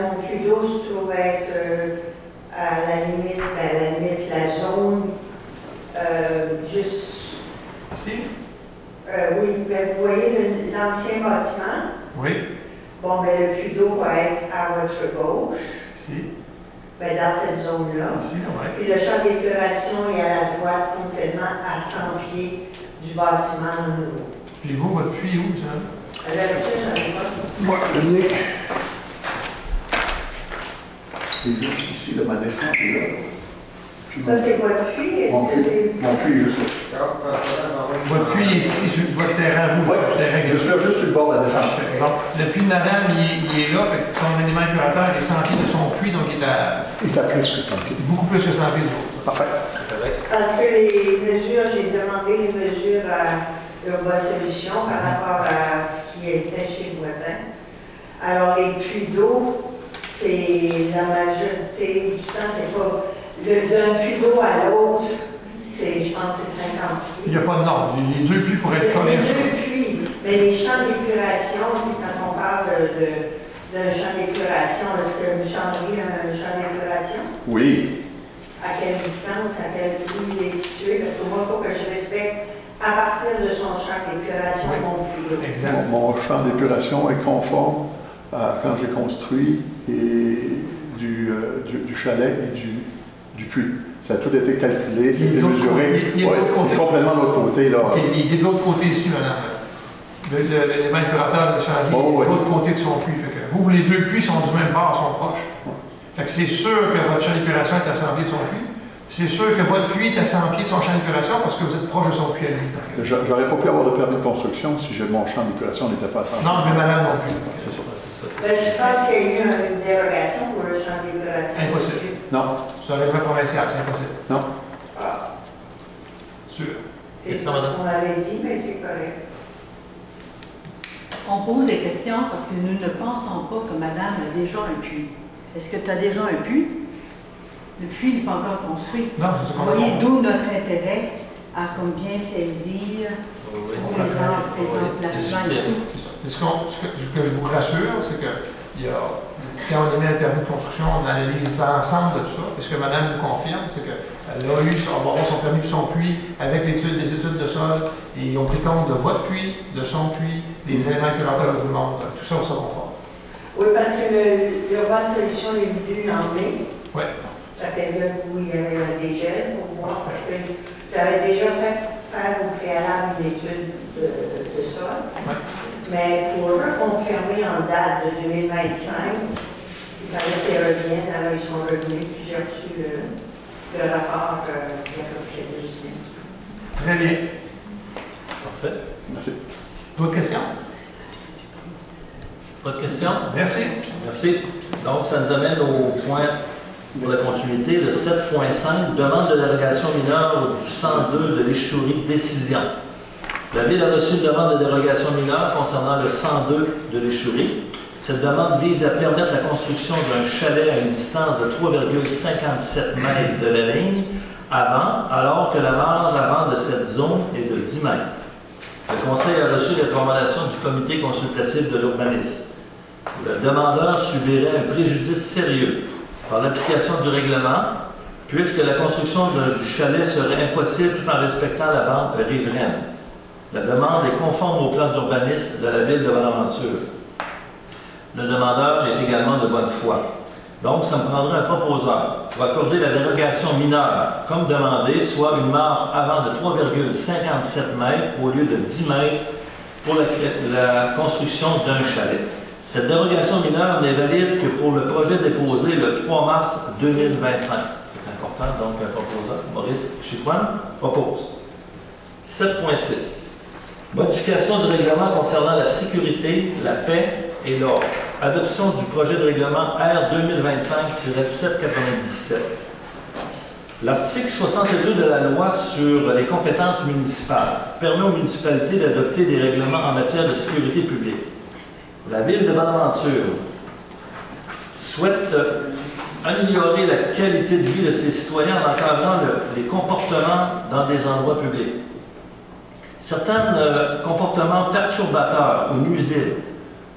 Speaker 9: Mon puits d'eau se trouve être à la limite, la zone juste.
Speaker 3: Ici?
Speaker 9: Oui, ben, vous voyez l'ancien bâtiment.
Speaker 3: Oui.
Speaker 9: Bon, ben, le puits d'eau va être à votre gauche,
Speaker 3: Ici?
Speaker 9: ben, dans cette zone-là.
Speaker 3: Ici, oui.
Speaker 9: Puis le champ d'épuration est à la droite, complètement à 100 pieds du bâtiment nouveau.
Speaker 3: Puis vous, votre puits où, ça?
Speaker 9: Là, j'en ai pas.
Speaker 8: Moi, le mien. C'est juste ici, de ma descente, là. Puis
Speaker 9: Ça, c'est votre puits.
Speaker 8: mon puits est juste là.
Speaker 3: Votre puits est ici, sur votre terrain, vous,
Speaker 8: Oui,
Speaker 3: sur le terrain
Speaker 8: je suis là, juste sur le bord de la descente.
Speaker 3: Bon, le puits de madame, il est là, fait que son aliment épurateur est 100 pieds de son puits, donc il est à
Speaker 8: Il est à plus que 100 pieds.
Speaker 3: beaucoup plus que 100 pieds du vôtre.
Speaker 8: Parfait.
Speaker 9: Parce que les mesures, j'ai demandé les mesures à Urba Solutions par rapport à ce qui était chez le voisin. Alors, les puits d'eau, c'est la majorité du temps, c'est pas d'un puits d'eau à l'autre, je pense que c'est 50 pieds.
Speaker 3: Il n'y a pas de norme. Les deux puits pourraient être collés
Speaker 9: Les
Speaker 3: ensemble.
Speaker 9: deux puits, mais les champs d'épuration, c'est quand on parle d'un champ d'épuration, est-ce que M. Henry a un champ d'épuration?
Speaker 8: Oui.
Speaker 9: À quelle distance, à quel puits il est situé? Parce que moi, il faut que je respecte à partir de son champ d'épuration mon puits d'eau.
Speaker 3: Exact.
Speaker 8: Mon champ d'épuration est conforme quand j'ai construit du chalet et du puits. Ça a tout été calculé,
Speaker 3: Il est de
Speaker 8: c'était
Speaker 3: l'autre
Speaker 8: mesuré.
Speaker 3: côté. Il est de l'autre côté.
Speaker 8: Complètement de l'autre côté, là.
Speaker 3: OK, il est de l'autre côté ici, madame. L'élément épurateur de Charlie
Speaker 8: Oh,
Speaker 3: est
Speaker 8: oui.
Speaker 3: de l'autre côté de son puits. Fait que vous, les deux puits sont du même bord, sont proches. Fait que c'est sûr que votre champ d'épuration est à 100 pieds de son puits. C'est sûr que votre puits est à 100 pieds de son champ d'épuration parce que vous êtes proche de son puits à lui.
Speaker 8: J'aurais pas pu avoir de permis de construction si mon champ d'épuration n'était pas à 100 pieds.
Speaker 3: Non, mais madame non plus.
Speaker 9: Ben, je pense qu'il y a eu une dérogation pour le champ d'épuration.
Speaker 3: Impossible.
Speaker 8: Non,
Speaker 3: C'est un règlement provincial, c'est impossible.
Speaker 8: non.
Speaker 9: Ah,
Speaker 3: Sûr.
Speaker 9: c'est ce qu'on avait dit, mais c'est correct.
Speaker 10: On pose des questions parce que nous ne pensons pas que madame a déjà un puits. Est-ce que tu as déjà un puits? Le puits n'est pas encore construit.
Speaker 3: Non, c'est ce qu'on
Speaker 10: Vous
Speaker 3: a
Speaker 10: voyez
Speaker 3: compris.
Speaker 10: d'où notre intérêt à comme bien saisir les emplacements et tout.
Speaker 3: Mais ce que je vous rassure, c'est que quand on émet un permis de construction, on analyse l'ensemble de tout ça. Et ce que madame nous confirme, c'est qu'elle a eu son permis de son puits avec les études de sol, et ils ont pris compte de votre puits, de son puits, des éléments épurateurs de tout le monde. Tout ça, on se conforme.
Speaker 9: Oui, parce que l'Urban Solution est venu en mai.
Speaker 3: Oui.
Speaker 9: Ça période où il y avait un dégel pour voir, parce que j'avais déjà fait faire au préalable une étude de sol.
Speaker 3: Ouais.
Speaker 9: Mais pour reconfirmer en date de 2025, il fallait qu'ils reviennent. Alors, ils sont revenus, puis j'ai reçu le rapport il y a à peu près 2 semaines.
Speaker 3: Très bien.
Speaker 1: Parfait.
Speaker 8: Merci.
Speaker 3: D'autres questions?
Speaker 1: Pas de questions?
Speaker 3: Merci.
Speaker 1: Merci. Donc, ça nous amène au point pour la continuité, le 7.5, demande de dérogation mineure du 102 de l'échouerie décision. La Ville a reçu une demande de dérogation mineure concernant le 102 de l'échouerie. Cette demande vise à permettre la construction d'un chalet à une distance de 3,57 mètres de la ligne alors que la marge avant de cette zone est de 10 mètres. Le Conseil a reçu les recommandations du Comité consultatif de l'urbanisme. Le demandeur subirait un préjudice sérieux par l'application du règlement, puisque la construction du chalet serait impossible tout en respectant la bande riveraine. La demande est conforme au plan d'urbanisme de la Ville de Bonaventure. Le demandeur est également de bonne foi. Donc, ça me prendrait un proposeur pour accorder la dérogation mineure, comme demandé, soit une marge avant de 3,57 mètres au lieu de 10 mètres pour la construction d'un chalet. Cette dérogation mineure n'est valide que pour le projet déposé le 3 mars 2025. C'est important, donc un proposeur, Maurice Chicoine, propose. 7.6. Modification du règlement concernant la sécurité, la paix est l'ordre. Adoption du projet de règlement R 2025-797. L'article 62 de la loi sur les compétences municipales permet aux municipalités d'adopter des règlements en matière de sécurité publique. La Ville de Bonaventure souhaite améliorer la qualité de vie de ses citoyens en encadrant les comportements dans des endroits publics. Certains comportements perturbateurs ou nuisibles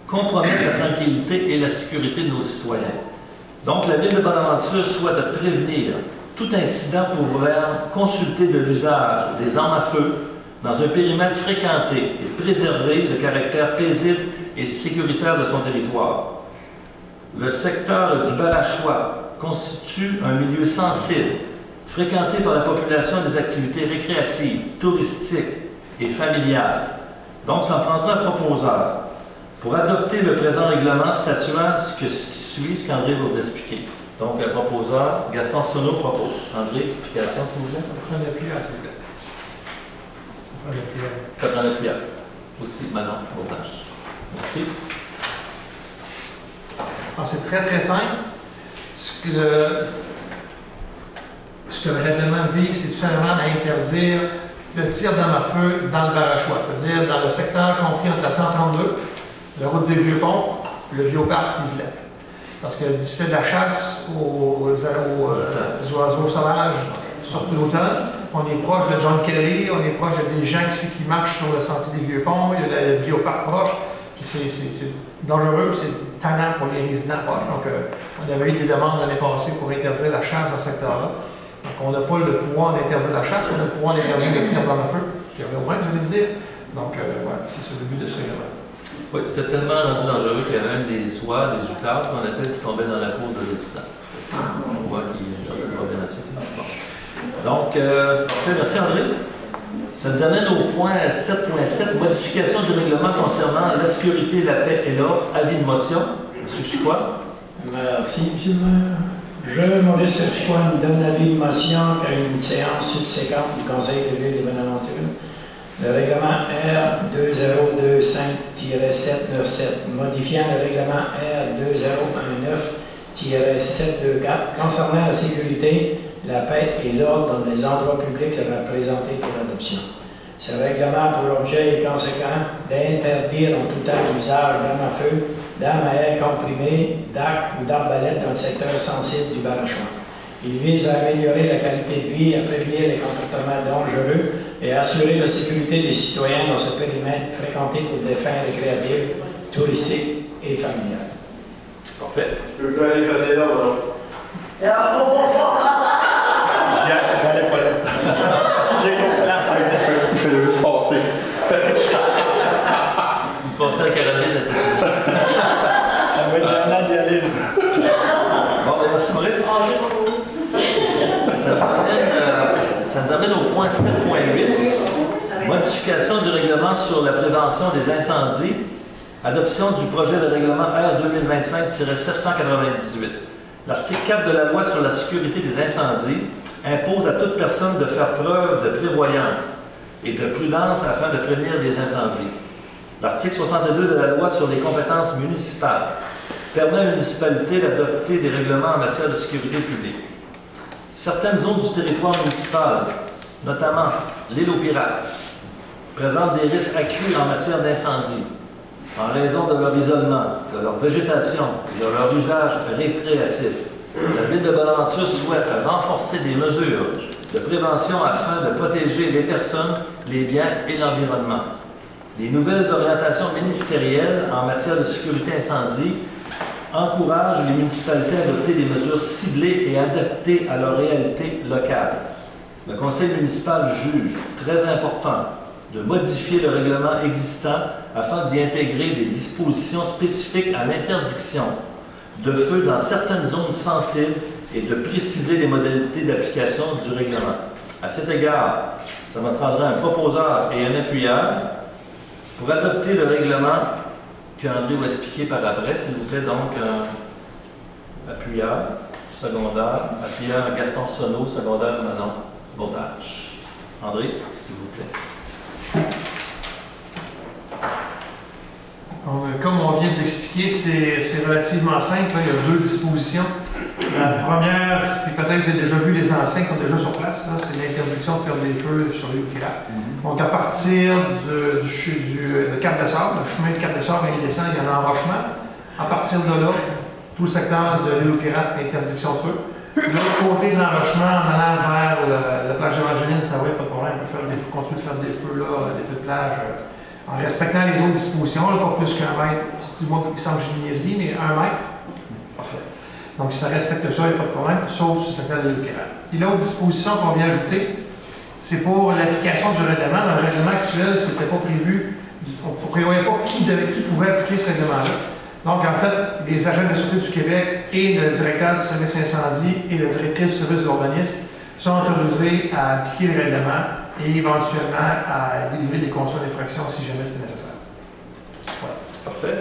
Speaker 1: compromettent la tranquillité et la sécurité de nos citoyens. Donc, la Ville de Bonaventure souhaite prévenir tout incident pouvant consulter de l'usage des armes à feu dans un périmètre fréquenté et préserver le caractère paisible et sécuritaire de son territoire. Le secteur du Balachois constitue un milieu sensible, fréquenté par la population des activités récréatives, touristiques et familiales. Donc, ça prendra un proposeur pour adopter le présent règlement statuant ce qui suit, ce qu'André va vous expliquer. Donc, le proposeur, Gaston Sonneau propose. André, explication, s'il vous plaît.
Speaker 3: Ça prend la cuillère, s'il vous plaît.
Speaker 1: Ça prend la cuillère. Aussi, Manon, montage. Merci.
Speaker 3: Alors, c'est très, très simple. Ce que le règlement vise, c'est tout simplement à interdire le tir d'armes à feu dans le Barachois, c'est-à-dire dans le secteur compris entre la 132, la route des Vieux-Ponts, le Vieux-Parc et Villette. Parce que du fait de la chasse aux oiseaux sauvages, surtout l'automne, on est proche de John Kelly, on est proche des gens qui marchent sur le sentier des Vieux-Ponts, il y a le Vieux-Parc proche, puis c'est dangereux, c'est tannant pour les résidents proches. Donc, on avait eu des demandes l'année passée pour interdire la chasse dans ce secteur-là. Donc, on n'a pas le pouvoir d'interdire la chasse, on a le pouvoir d'interdire les tirs d'armes à feu, ce qui revient au moins, je vais me dire. Donc, voilà, c'est ça le but de ce règlement.
Speaker 1: Oui, c'était tellement rendu dangereux qu'il y avait même des oies, des outards qu'on appelle qui tombaient dans la cour de résidents. On voit qu'il y a une certaine problématique. Bon. Donc, parfait, merci André. Ça nous amène au point 7.7, modification du règlement concernant la sécurité, la paix et l'ordre. Avis de motion. M. Chicois.
Speaker 11: Merci, M. le maire. Je, Maurice Chicois, donne avis de motion à une séance subséquente du Conseil de ville de Bonaventure. Le règlement R 2025-797, modifiant le règlement R 2019-724 concernant la sécurité, la paix et l'ordre dans des endroits publics sera présenté pour adoption. Ce règlement a pour objet et conséquent d'interdire en tout temps l'usage d'armes à feu, d'armes à air comprimées, d'arcs ou d'arbalètes dans le secteur sensible du Barachois. Il vise à améliorer la qualité de vie, à prévenir les comportements dangereux et à assurer la sécurité des citoyens dans ce périmètre fréquenté pour des fins récréatives, touristiques et familiales.
Speaker 1: Parfait.
Speaker 7: Je peux aller chasser là, voilà.
Speaker 8: Il fait juste passer.
Speaker 1: Il passait à la carabine.
Speaker 11: Ça va être gênant d'y aller.
Speaker 1: Bon, ben, merci Maurice. Ça nous amène au point 7.8, modification du règlement sur la prévention des incendies, adoption du projet de règlement R 2025-798. L'article 4 de la loi sur la sécurité des incendies impose à toute personne de faire preuve de prévoyance et de prudence afin de prévenir les incendies. L'article 62 de la loi sur les compétences municipales permet aux municipalités d'adopter des règlements en matière de sécurité publique. Certaines zones du territoire municipal, notamment l'île aux Pirates, présentent des risques accrus en matière d'incendie en raison de leur isolement, de leur végétation et de leur usage récréatif. La Ville de Bonaventure souhaite renforcer des mesures de prévention afin de protéger les personnes, les biens et l'environnement. Les nouvelles orientations ministérielles en matière de sécurité incendie encouragent les municipalités à adopter des mesures ciblées et adaptées à leur réalité locale. Le conseil municipal juge très important de modifier le règlement existant afin d'y intégrer des dispositions spécifiques à l'interdiction de feu dans certaines zones sensibles et de préciser les modalités d'application du règlement. À cet égard, ça me prendra un proposeur et un appuyeur pour adopter le règlement qu'André va expliquer par après, s'il vous plaît. Donc, appuyeur, secondaire, appuyeur Gaston Sonneau, secondaire Manon Bondage. André, s'il vous plaît.
Speaker 3: Comme on vient de l'expliquer, c'est relativement simple. Là. Il y a deux dispositions. La première, puis peut-être que vous avez déjà vu les enseignes qui sont déjà sur place, c'est l'interdiction de faire des feux sur les pirates. Donc à partir de Cap-de-Sable, le chemin de Cap-de-Sable, quand il descend, il y a un enrochement. À partir de là, tout le secteur de l'île aux Pirates, interdiction de feu. De l'autre côté de l'enrochement, en allant vers la plage Évangéline, ça va, pas de problème, on peut continuer de faire des feux là, des feux de plage, en respectant les autres dispositions, là, pas plus qu'un mètre, du moins qu'il semble que j'ai une niaiserie, mais 1 mètre. Parfait. Donc si ça respecte ça, il n'y a pas de problème, sauf sur le secteur de l'île aux Pirates. Et l'autre disposition qu'on vient ajouter, c'est pour l'application du règlement. Dans le règlement actuel, c'était pas prévu, on ne prévoyait pas qui pouvait appliquer ce règlement-là. Donc, en fait, les agents de la Sûreté du Québec et le directeur du service incendie et la directrice du service de l'urbanisme sont autorisés à appliquer le règlement et éventuellement à délivrer des constats d'infraction si jamais c'était nécessaire. Voilà.
Speaker 1: Parfait.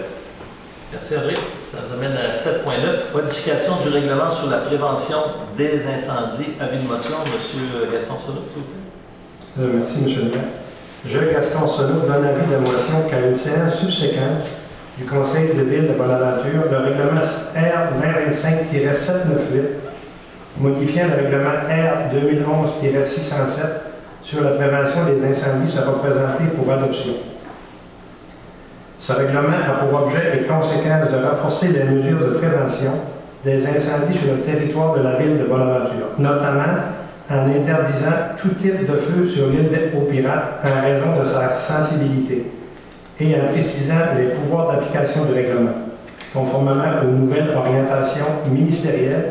Speaker 1: Merci, André. Ça nous amène à 7.9. Modification du règlement sur la prévention des incendies. Avis de motion, M. Gaston Sonneau, s'il vous plaît.
Speaker 2: Merci, M. le maire. Je, Gaston Sonneau, donne avis de motion qu'à une séance subséquente du Conseil de ville de Bonaventure, le règlement R 2025-798, modifiant le règlement R 2011-607 sur la prévention des incendies, sera présenté pour adoption. Ce règlement a pour objet et conséquence de renforcer les mesures de prévention des incendies sur le territoire de la ville de Bonaventure, notamment en interdisant tout type de feu sur l'île aux Pirates en raison de sa sensibilité, et en précisant les pouvoirs d'application du règlement, conformément aux nouvelles orientations ministérielles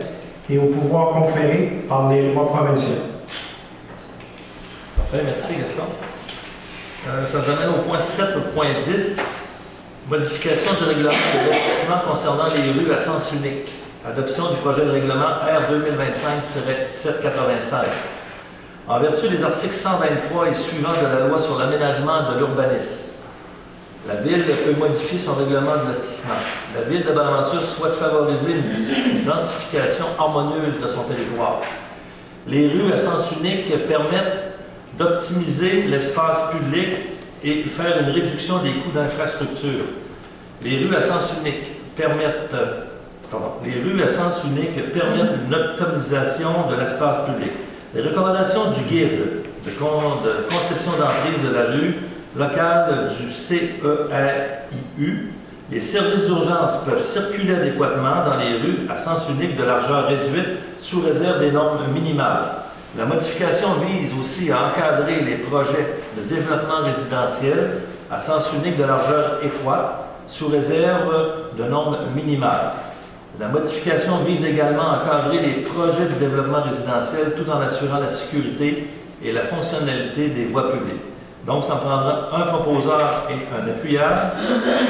Speaker 2: et aux pouvoirs conférés par les lois provinciales.
Speaker 1: Parfait, merci Gaston. Ça nous amène au point 7.10, modification du règlement de lotissement concernant les rues à sens unique. Adoption du projet de règlement R 2025-796. En vertu des articles 123 et suivants de la loi sur l'aménagement de l'urbanisme, la Ville peut modifier son règlement de lotissement. La Ville de Bonaventure souhaite favoriser une densification harmonieuse de son territoire. Les rues à sens unique permettent d'optimiser l'espace public et faire une réduction des coûts d'infrastructure. Les rues à sens unique permettent une optimisation de l'espace public. Les recommandations du guide de conception d'emprise de la rue locale du CERIU, les services d'urgence peuvent circuler adéquatement dans les rues à sens unique de largeur réduite sous réserve des normes minimales. La modification vise aussi à encadrer les projets de développement résidentiel à sens unique de largeur étroite sous réserve de normes minimales. La modification vise également à encadrer les projets de développement résidentiel tout en assurant la sécurité et la fonctionnalité des voies publiques. Donc, ça prendra un proposeur et un appuyeur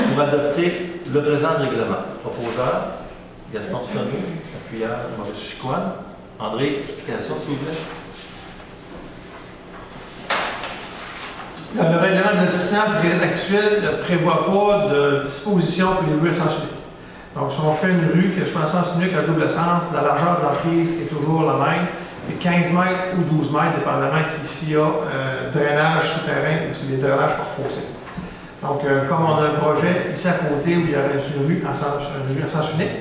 Speaker 1: pour adopter le présent règlement. Proposeur, Gaston Sonneau, appuyeur, Maurice Chicoine. André, explication, s'il vous plaît.
Speaker 3: Le règlement de lotissement actuel ne prévoit pas de disposition pour les rues à sens unique. Donc, si on fait une rue que je pense sens unique à double sens, la largeur de l'emprise est toujours la même. Et 15 mètres ou 12 mètres, dépendamment s'il y a drainage souterrain ou c'est des drainages par fossé. Donc, comme on a un projet ici à côté où il y aurait une rue en sens unique,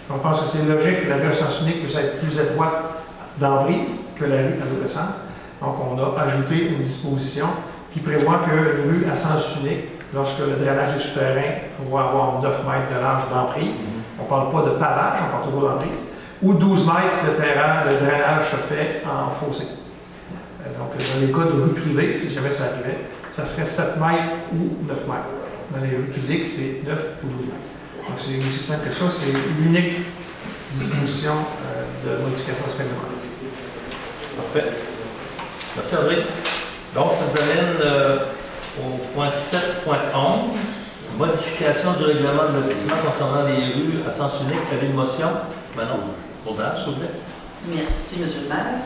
Speaker 3: on pense que c'est logique que la rue à sens unique puisse être plus étroite d'emprise que la rue à double sens. Donc, on a ajouté une disposition qui prévoit que une rue à sens unique, lorsque le drainage est souterrain, pourra avoir 9 mètres de large d'emprise. On ne parle pas de pavage, on parle toujours d'emprise. Ou 12 mètres si le drainage se fait en fossé. Donc, dans les cas de rues privées, si jamais ça arrivait, ça serait 7 mètres ou 9 mètres. Dans les rues publiques, c'est 9 ou 12 mètres. Donc, c'est aussi simple que ça. C'est l'unique disposition de modification de ce règlement.
Speaker 1: Parfait. Merci, André. Donc, ça nous amène au point 7.11, modification du règlement de lotissement concernant les rues à sens unique. Avis de motion. Manon Bourdage, s'il vous plaît.
Speaker 6: Merci, M. le maire.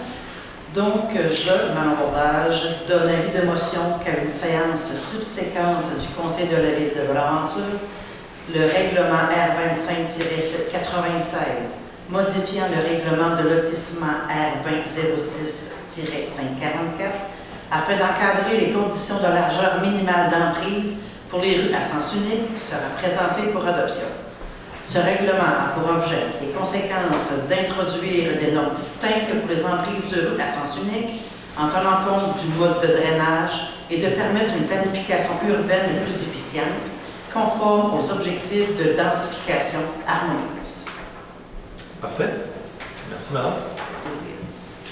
Speaker 6: Donc, Manon Bourdage, donne avis de motion qu'à une séance subséquente du Conseil de la Ville de Bonaventure, le règlement R 25-796, modifiant le règlement de lotissement R 2006-544, afin d'encadrer les conditions de largeur minimale d'emprise pour les rues à sens unique sera présenté pour adoption. Ce règlement a pour objet les conséquences d'introduire des normes distinctes pour les emprises de rues à sens unique en tenant compte du mode de drainage et de permettre une planification urbaine plus efficiente, conforme aux objectifs de densification harmonieuse.
Speaker 1: Parfait. Merci, madame.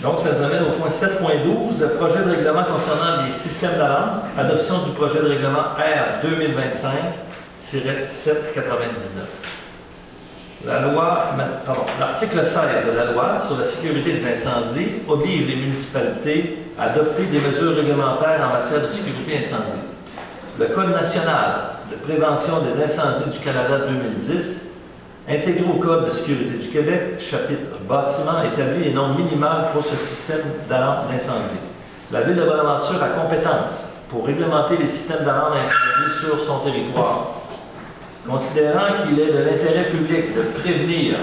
Speaker 1: Donc, ça nous amène au point 7.12, le projet de règlement concernant les systèmes d'alarme, adoption du projet de règlement R 2025-799. L'article 16 de la loi sur la sécurité des incendies oblige les municipalités à adopter des mesures réglementaires en matière de sécurité incendie. Le Code national de prévention des incendies du Canada 2010, intégré au Code de sécurité du Québec, chapitre bâtiment, établit les normes minimales pour ce système d'alarme d'incendie. La Ville de Bonaventure a compétence pour réglementer les systèmes d'alarme d'incendie sur son territoire. Considérant qu'il est de l'intérêt public de prévenir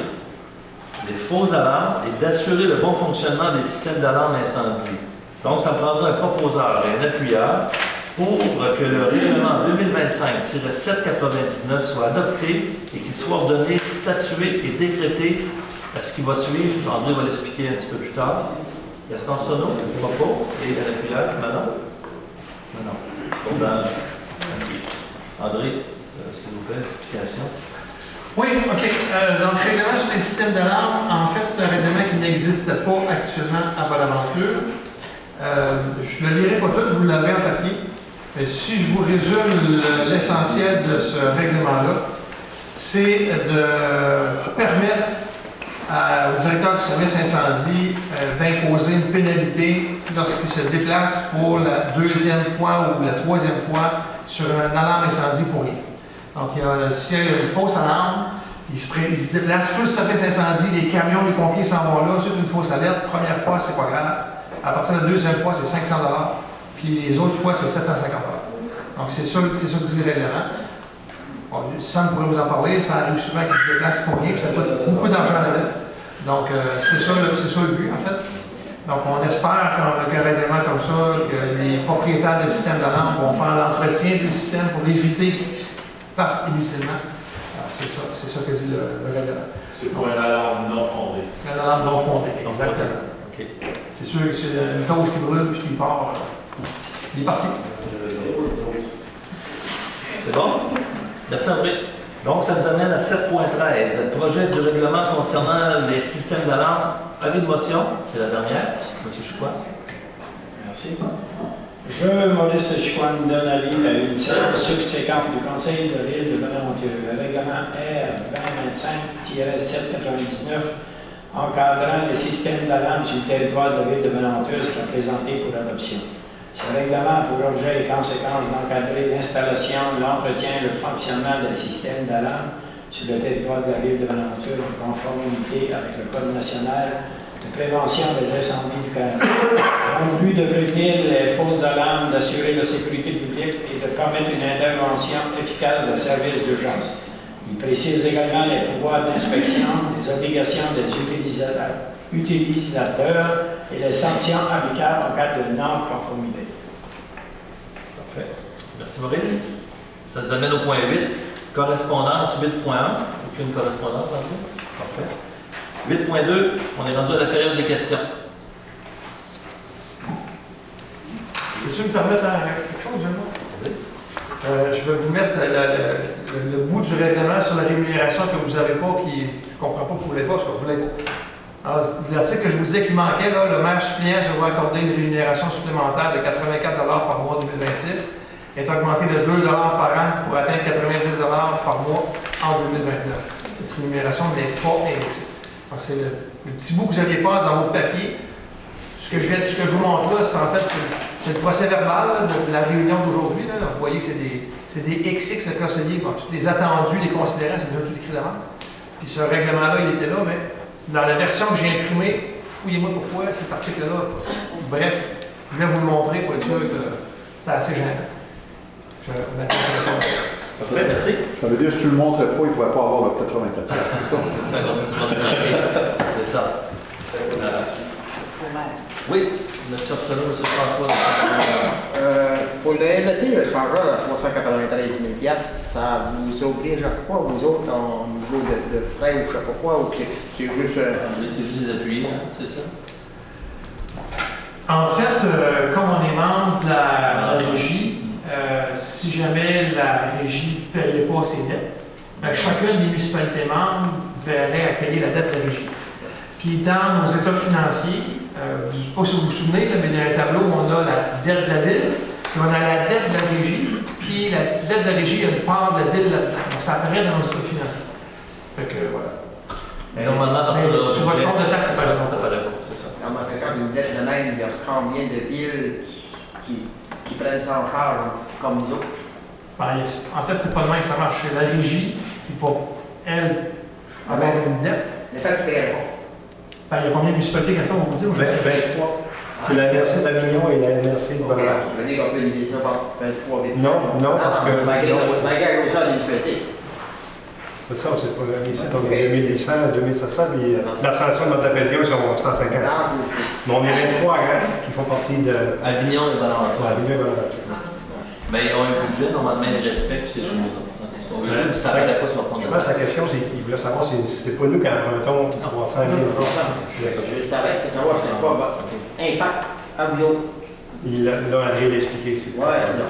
Speaker 1: les fausses alarmes et d'assurer le bon fonctionnement des systèmes d'alarme d'incendie. Donc, ça prendra un proposeur et un appuyeur pour que le règlement 2025-799 soit adopté et qu'il soit ordonné, statué et décrété à ce qui va suivre. André va l'expliquer un petit peu plus tard. Gaston Sonneau, propos, et un appuyeur, madame? Non. André, s'il vous plaît, explication.
Speaker 3: Oui, OK. Donc, le règlement sur les systèmes d'alarme, en fait, c'est un règlement qui n'existe pas actuellement à Bonaventure. Je ne le lirai pas tout, vous l'avez en papier. Mais si je vous résume l'essentiel de ce règlement-là, c'est de permettre au directeur du service incendie d'imposer une pénalité lorsqu'il se déplace pour la deuxième fois ou la troisième fois sur une alarme incendie pour rien. Donc, s'il y a une fausse alarme, il se déplace, tout le service incendie, les camions, les pompiers s'en vont là, c'est une fausse alerte. Première fois, c'est pas grave. À partir de la deuxième fois, c'est 500 $. Puis les autres fois, c'est 750 $. Donc, c'est ça que dit le règlement. Bon, Sam pourrait vous en parler, ça arrive souvent qu'ils se déplacent pour rien, puis ça coûte beaucoup d'argent là-dedans. Donc, c'est ça le but, en fait. Donc, on espère qu'avec un règlement comme ça, que les propriétaires des systèmes d'alarme vont faire l'entretien du système pour éviter qu'ils partent inutilement. C'est ça que dit le règlement.
Speaker 7: C'est pour une alarme non fondée.
Speaker 3: Une alarme non fondée, exactement.
Speaker 1: Okay.
Speaker 3: C'est sûr que c'est une dose qui brûle puis qui part. Il est parti.
Speaker 1: C'est bon? Merci André. Donc, ça nous amène à 7.13, le projet du règlement concernant les systèmes d'alarme. Avis de motion, c'est la dernière. Monsieur Chicoine.
Speaker 11: Merci. Je, Maurice Chicoine, donne avis à une séance subséquente du Conseil de ville de Bonaventure. Le règlement R 2025-799 encadrant les systèmes d'alarme sur le territoire de la ville de Bonaventure sera présenté pour adoption. Ce règlement a pour objet et conséquence d'encadrer l'installation, l'entretien et le fonctionnement d'un système d'alarme sur le territoire de la ville de Bonaventure en conformité avec le Code national de prévention des incendies du Canada. Dans le but de prévenir les fausses alarmes, d'assurer la sécurité publique et de permettre une intervention efficace des services d'urgence. Il précise également les pouvoirs d'inspection, les obligations des utilisateurs et les sanctions applicables en cas de non-conformité.
Speaker 1: Parfait. Merci Maurice. Ça nous amène au point 8. Correspondance 8.1. Aucune correspondance en tout. Parfait. 8.2, on est rendu à la période des questions.
Speaker 3: Peux-tu me permettre quelque chose, je vais vous mettre le bout du règlement sur la rémunération que vous n'avez pas, puis je ne comprends pas que vous ne voulez pas, parce que vous ne voulez pas. Alors, l'article que je vous disais qu'il manquait, là, le maire suppléant se voit accorder une rémunération supplémentaire de 84 $ par mois en 2026, est augmenté de 2 $ par an pour atteindre 90 $ par mois en 2029. Cette rémunération n'est pas indexée. C'est le petit bout que vous n'aviez pas dans votre papier. Ce que je vous montre là, c'est en fait c'est le procès verbal là, de la réunion d'aujourd'hui. Vous voyez que c'est des XX conseillers, bon, tous les attendus, les considérants, c'est déjà tout écrit d'avance. Puis ce règlement-là, il était là, mais dans la version que j'ai imprimée, fouillez-moi pourquoi cet article-là. Bref, je voulais vous le montrer pour être sûr que c'était assez gênant.
Speaker 1: Parfait, merci.
Speaker 8: Ça veut dire que si tu ne le montrais pas, il ne pourrait pas avoir le 84 $.
Speaker 1: C'est ça, c'est ça.
Speaker 10: au maire.
Speaker 1: Oui, M. Arsenault, M. François.
Speaker 5: Pour le LET, le changeur à 393 000 $, ça vous oblige à quoi, vous autres, au niveau de frais ou je sais pas quoi, ou c'est juste...
Speaker 1: C'est juste des appuis, hein, c'est ça?
Speaker 3: En fait, comme on est membre de la régie, si jamais la régie ne payait pas ses dettes, ben, chacune des municipalités membres verrait à payer la dette de la régie. Puis dans nos états financiers, je ne sais pas si vous vous souvenez, là, mais dans un tableau, on a la dette de la ville, puis on a la dette de la régie, puis la dette de la régie, il y a une part de la ville là-dedans. Donc ça apparaît dans nos états financiers. Fait que voilà.
Speaker 1: Mais normalement, à partir de
Speaker 3: sur votre compte de taxe, ça paraît
Speaker 1: pas.
Speaker 5: En matière d'une dette de même, il y a combien de villes qui prennent ça en charge comme nous autres?
Speaker 3: Ben, en fait, c'est pas le même que ça marche. C'est la régie qui va, elle, avoir une dette.
Speaker 5: Le fait qu'il paye pas.
Speaker 3: Ben, il y a combien de municipalités comme ça, on va vous dire?
Speaker 2: 23. C'est la MRC d'Avignon et la MRC de Bonheur.
Speaker 5: Je veux dire qu'on peut diviser ça par 23 villes.
Speaker 2: Non, parce que...
Speaker 5: Malgré la grosseur d'une municipalité.
Speaker 2: C'est ça, c'est pas ici, on est 2100, 2700, puis l'ascension de Montapellier, ils sont 150. Mais on est 23 qui font partie de...
Speaker 1: Avignon et Bonaventure.
Speaker 2: Avignon et Bonaventure.
Speaker 1: Mais ils ont un budget, normalement, ils respectent ces choses-là. On veut juste ça n'arrête pas sur leur compte de
Speaker 2: Sa question, c'est qu'il voulait savoir si c'est pas nous qui empruntons 300 000 €.
Speaker 5: Je savais que c'est savoir c'est quoi votre impact avion.
Speaker 2: Il a André l'expliqué.
Speaker 5: Ouais, c'est ça.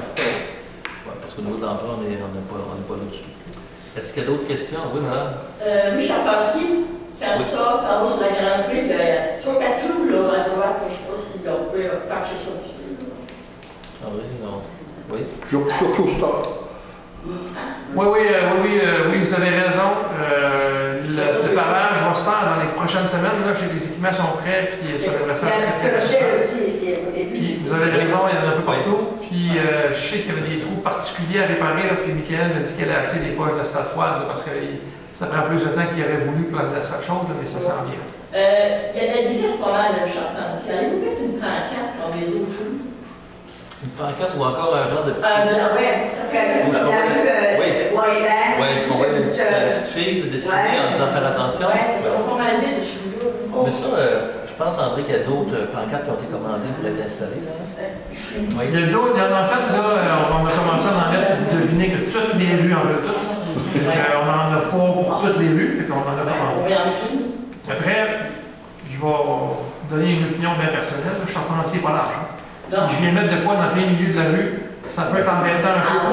Speaker 1: Parce qu'au niveau de l'emploi, on n'est pas là du tout. Est-ce qu'il y a d'autres questions? Oui, madame?
Speaker 12: Oui, Charpentier, quand on sort, quand on va sur la Grande Rue, il y a 3-4 trous là, à droite, je ne sais pas si on peut patcher ça un petit peu.
Speaker 1: Ah oui, non. Oui?
Speaker 8: Surtout ça.
Speaker 3: Oui, vous avez raison. Le pavage va se faire dans les prochaines semaines. Là, les équipements sont prêts, puis ça devrait se faire très
Speaker 9: rapidement. Puis
Speaker 3: vous avez raison, il y en a un peu partout. Puis je sais qu'il y avait des trous particuliers à réparer, là, puis Michael m'a dit qu'elle a acheté des poches d'asphalte froide, là, parce que ça prend plus de temps qu'il aurait voulu pour l'asphalte chaude, mais ça s'en vient.
Speaker 12: Il y a de la vitesse pas mal de Charpentier. Allez-vous mettre une pancarte dans les autres trous?
Speaker 1: Une pancarte ou encore un genre de petit...
Speaker 12: Oui, un petit
Speaker 1: Oui, est-ce qu'on voit une petite fille dessiner en disant faire attention?
Speaker 12: Oui, ils sont pas mal vite, je suis là.
Speaker 1: Mais ça, je pense, André, qu'il y a d'autres pancartes qui ont été commandées pour être installées. Là.
Speaker 3: Oui. Il y a d'autres, en fait, là, on a commencé à en mettre pour deviner que toutes les rues en veulent toutes. On n'en a pas pour toutes les rues, fait qu'on en a commandé. Après, je vais donner une opinion bien personnelle. Le Charpentier n'est pas large. Si je viens mettre de quoi dans plein milieu de la rue, ça peut être embêtant un peu.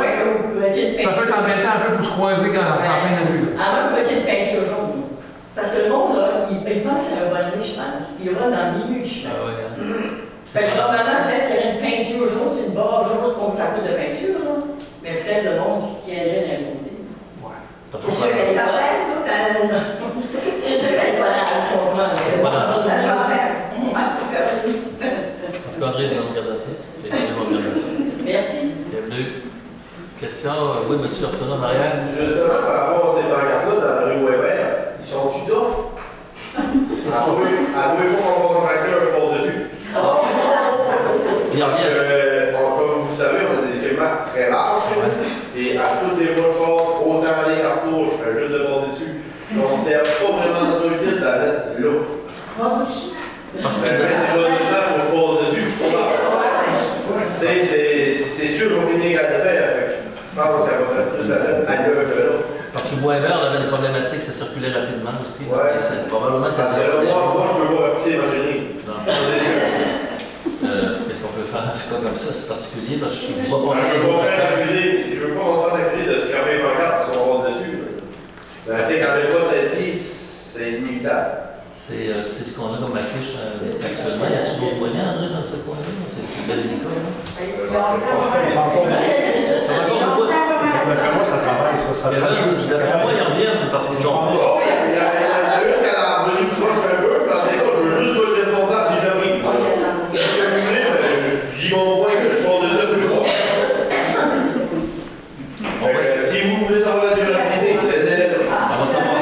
Speaker 3: Ça peut être embêtant un peu pour se croiser quand c'est en fin de rue.
Speaker 12: À moins que de peinture jaune. Parce que le monde, là, il pense que c'est un bonnet, je pense. Il va dans le milieu du chemin. Fait que normalement, peut-être qu'il y aurait une peinture jaune, une barre jaune pour que ça coûte de peinture, là. Mais peut-être le monde s'y tiendrait d'un côté.
Speaker 9: C'est sûr qu'elle est pas faite,
Speaker 12: c'est sûr qu'elle n'est pas là à comprendre.
Speaker 9: Ça va faire.
Speaker 1: En tout cas, André, on regarde ça.
Speaker 12: Merci.
Speaker 1: Bienvenue. Question? Oui, monsieur Arsenault, en arrière.
Speaker 7: Justement, par rapport à ces pancartes-là dans la rue Weber, ils sont-tu d'offres? À tous les fois qu'on passe en tracteur, je passe dessus. Comme vous savez, on a des équipements très larges. Et à toutes les fois que je passe, autant les cartouches, je fais juste de passer dessus. Donc, c'était pas vraiment utile de la mettre là. Parce que si je vais doucement, faut que je passe dessus, je suis pas là. C'est sûr qu'on finit quand de faire. Je pense que ça va faire plus ailleurs que là.
Speaker 1: Parce que Bois Vert, on avait une problématique, ça circulait rapidement aussi.
Speaker 7: Ouais.
Speaker 1: Probablement, ça
Speaker 7: Parce que là, moi, je peux pas rapetisser ma chérie.
Speaker 1: Qu'est-ce qu'on peut faire? C'est pas comme ça, c'est particulier. Parce que je ne veux pas
Speaker 7: je veux pas qu'on se fasse accuser de scraper les pancartes si on passe dessus. Tu sais, quand les pas de cette vie, c'est inévitable.
Speaker 1: C'est ce qu'on a comme affiche actuellement. Y a-t-il d'autres moyens, André, dans ce coin-là? C'est une belle école.
Speaker 2: Ils sont encore comment ça travaille, ça?
Speaker 1: D'après moi, ils reviennent parce qu'ils sont...
Speaker 7: Il y a une qui a revenu proche un peu, parce que je veux juste pas être responsable si jamais. J'y vais au point que je passe de ça tous les fois. Si vous voulez savoir la durabilité, les élèves.
Speaker 1: On va savoir.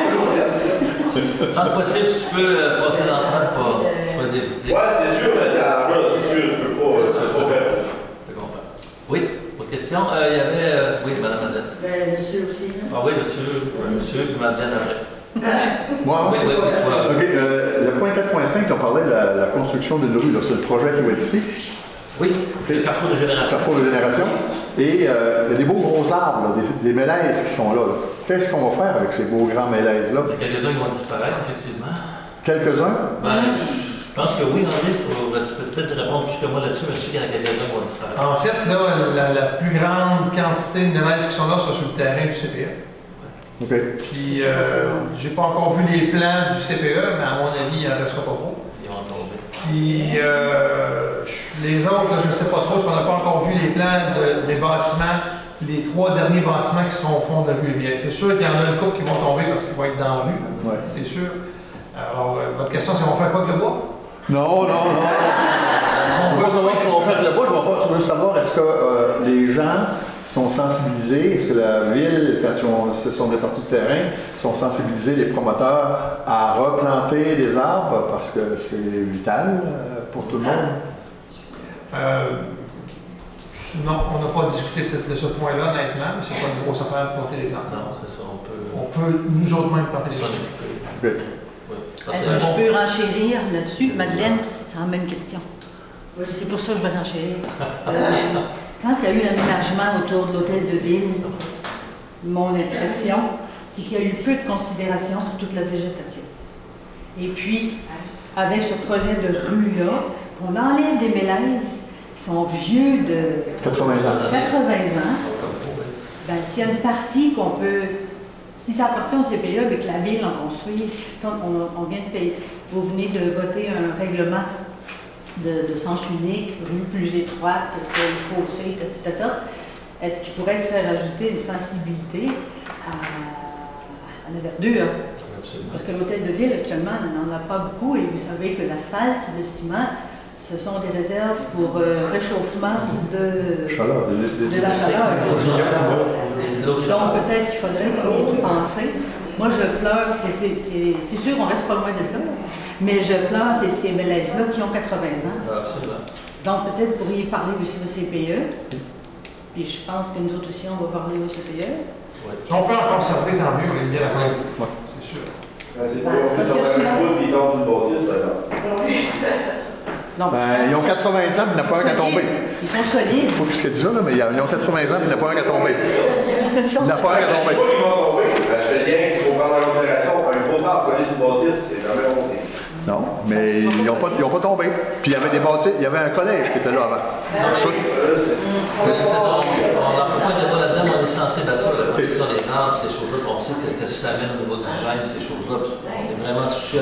Speaker 1: Tant que possible, si tu peux passer dans le temps, pas éviter.
Speaker 7: Ouais, c'est sûr, mais c'est à la c'est sûr, je peux pas faire plus.
Speaker 1: Je comprends. Oui, autre question? Il y avait... oui, madame Madeleine.
Speaker 9: Monsieur aussi.
Speaker 1: Ah oui, monsieur, puis madeleine après.
Speaker 8: Moi,
Speaker 1: Oui, oui, oui.
Speaker 8: OK, le point 4.5, on parlait de la construction d'une rue. C'est le projet qui va être ici.
Speaker 1: Oui, le carrefour de génération.
Speaker 8: Carrefour de génération. Et il y a des beaux gros arbres, là, des mélèzes qui sont là. Qu'est-ce qu'on va faire avec ces beaux grands mélèzes-là?
Speaker 1: Il y a quelques-uns qui vont disparaître, effectivement.
Speaker 8: Quelques-uns?
Speaker 1: Ben, je pense que oui, André, tu peux peut-être répondre plus que moi là-dessus, mais je sais qu'il y en a quelques-uns qui vont disparaître.
Speaker 3: En fait, là, la plus grande quantité de mélèzes qui sont là sont sur le terrain du CPE.
Speaker 8: OK.
Speaker 3: Puis, j'ai pas encore vu les plans du CPE, mais à mon avis, il n'en restera pas beaucoup.
Speaker 1: Ils vont tomber.
Speaker 3: Puis, les autres, là, je ne sais pas trop, parce qu'on n'a pas encore vu les plans des bâtiments, les 3 derniers bâtiments qui seront au fond de la rue. C'est sûr qu'il y en a une couple qui vont tomber parce qu'ils vont être dans la rue,
Speaker 8: Ouais.
Speaker 3: c'est sûr. Alors, votre question, c'est on va faire quoi avec le bois?
Speaker 8: Non. On va savoir ce qu'on va faire avec le bois. Je veux savoir, est-ce que les gens sont sensibilisés, est-ce que la ville, quand ils se sont répartis de terrain, sont sensibilisés, les promoteurs, à replanter des arbres parce que c'est vital pour tout le monde?
Speaker 3: Non, on n'a pas discuté de ce point-là, honnêtement, mais c'est pas une grosse affaire de planter les arbres.
Speaker 1: Non, c'est ça,
Speaker 3: On peut nous autres même planter les arbres.
Speaker 1: Oui.
Speaker 10: Est-ce que je peux renchérir là-dessus? Madeleine, c'est la même question. C'est pour ça que je vais renchérir. Quand il y a eu l'aménagement autour de l'hôtel de ville, mon impression, c'est qu'il y a eu peu de considération pour toute la végétation. Et puis, avec ce projet de rue-là, on enlève des mélèzes qui sont vieux de
Speaker 8: 80 ans.
Speaker 10: 80 ans. Ben, s'il y a une partie qu'on peut... Si ça appartient au CPE, mais que la ville en construit, on vient de payer. Vous venez de voter un règlement de sens unique, rue plus étroite, fossé, etc. Est-ce qu'il pourrait se faire ajouter une sensibilité à la verdure? Parce que l'hôtel de ville, actuellement, n'en a pas beaucoup et vous savez que l'asphalte, le ciment, ce sont des réserves pour réchauffement de la chaleur. Donc peut-être qu'il faudrait y penser. Moi, je pleure, c'est sûr qu'on reste pas loin de là, mais je pleure ces mélèzes-là qui ont 80 ans.
Speaker 1: Absolument.
Speaker 10: Donc peut-être vous pourriez parler aussi au CPE. Puis je pense que nous autres aussi, on va parler au CPE.
Speaker 1: Oui.
Speaker 3: Si on peut en conserver, tant mieux, on est bien d'accord. C'est sûr.
Speaker 7: C'est pas on peut s'en faire une route, puis ils tombent d'une bâtisse, ça
Speaker 10: Non,
Speaker 8: ils ont 80 ans, puis il n'y en a pas un qui a tombé.
Speaker 10: Ils sont solides.
Speaker 8: Il faut plus ce qu'elle dit ça, là, mais ils ont 80 ans, puis il n'y en a pas un qui a tombé. Il n'y en a pas un qui a tombé.
Speaker 7: Je fais bien qu'il faut prendre en considération. Un gros arbre collé sur une bâtisse, c'est jamais bon signe.
Speaker 8: Non, mais ils n'ont pas tombé. Puis il y avait des bâtisses, il y avait un collège qui était là avant.
Speaker 1: On n'en fait pas un débat là-dedans, on est sensible à ça, la protection des arbres, ces choses-là, on sait que ça amène au niveau du gène, ces choses-là, on est vraiment soucieux.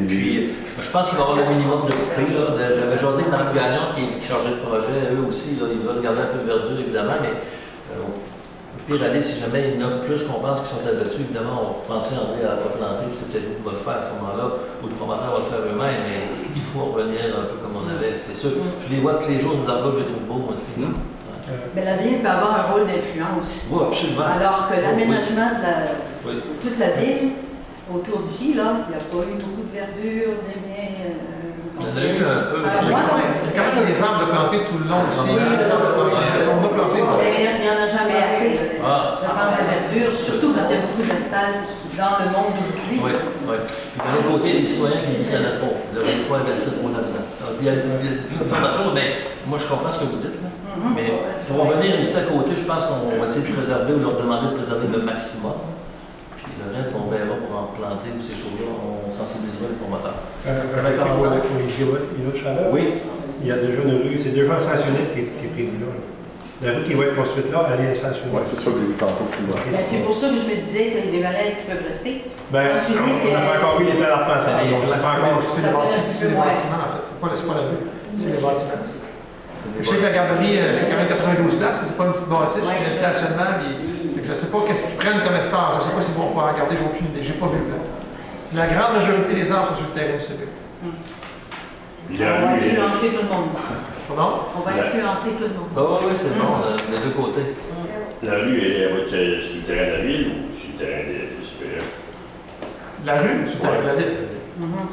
Speaker 1: Puis, je pense qu'il va y avoir le minimum de coupé. J'avais jasé avec Marc Gagnon qui chargeait le projet, eux aussi, là, ils veulent garder un peu de verdure, évidemment, mais au pire aller, si jamais il y en a plus qu'on pense qui sont là-dessus, évidemment, on va penser André à replanter, puis c'est peut-être vous qui va le faire à ce moment-là, ou le promoteur va le faire eux-mêmes, mais il faut revenir un peu comme on avait, c'est sûr. Je les vois tous les jours, ces arbres-là, je les trouve beaux aussi.
Speaker 10: Mais la ville peut avoir un rôle d'influence.
Speaker 1: Oui, absolument.
Speaker 10: Alors que l'aménagement de
Speaker 1: Oui.
Speaker 10: toute la ville, autour d'ici, là, il n'y a pas eu beaucoup de verdure,
Speaker 1: On en a eu un peu.
Speaker 3: Il y a quand même des arbres de planter tout le long aussi. Des arbres de planter. On va planter.
Speaker 10: Mais il n'y en a jamais assez.
Speaker 1: Ah.
Speaker 10: Je pense de verdure, surtout quand il y a beaucoup d'asphalte dans le monde d'aujourd'hui.
Speaker 1: Oui, oui. D'un autre côté, il y a des citoyens qui disent qu'il y en a trop. Vous n'avez pas investir trop là-dedans. Il y a différentes choses, mais moi je comprends ce que vous dites. Là. Mais pour revenir ici à côté, je pense qu'on va essayer de préserver ou leur demander de préserver le maximum. Puis le reste, on verra pour en planter ou ces choses-là, on sensibilisera les promoteurs.
Speaker 2: Pour les îlots de chaleur,
Speaker 1: oui.
Speaker 2: Il y a déjà une rue, c'est 2 fois sens unique qui est prévue là. La rue qui va être construite là, elle est sens unique.
Speaker 8: Oui, c'est ça que j'ai vu tantôt, tu vois.
Speaker 10: Ben, c'est pour ça que je me disais qu'il y a des malaises qui peuvent rester.
Speaker 2: Ben, on n'a pas encore vu les plans d'arpentage.
Speaker 3: C'est les bâtiments, en fait. C'est pas la rue, c'est les bâtiments. Je sais que la garderie, c'est quand même 92 places, c'est pas une petite bâtisse, c'est un stationnement. Je ne sais pas qu'est-ce qu'ils prennent comme espace. Je ne sais pas s'ils vont pouvoir regarder, j'ai aucune idée. J'ai pas vu le plan. La grande majorité des arbres sont sur le terrain du CP.
Speaker 10: On va influencer tout le monde.
Speaker 3: Pardon?
Speaker 10: On va influencer tout le monde.
Speaker 1: Ah oui, c'est bon, des deux côtés.
Speaker 4: La rue, elle va être sur le terrain de la ville ou sur le terrain des supérieurs?
Speaker 3: La rue, sur le terrain de la ville.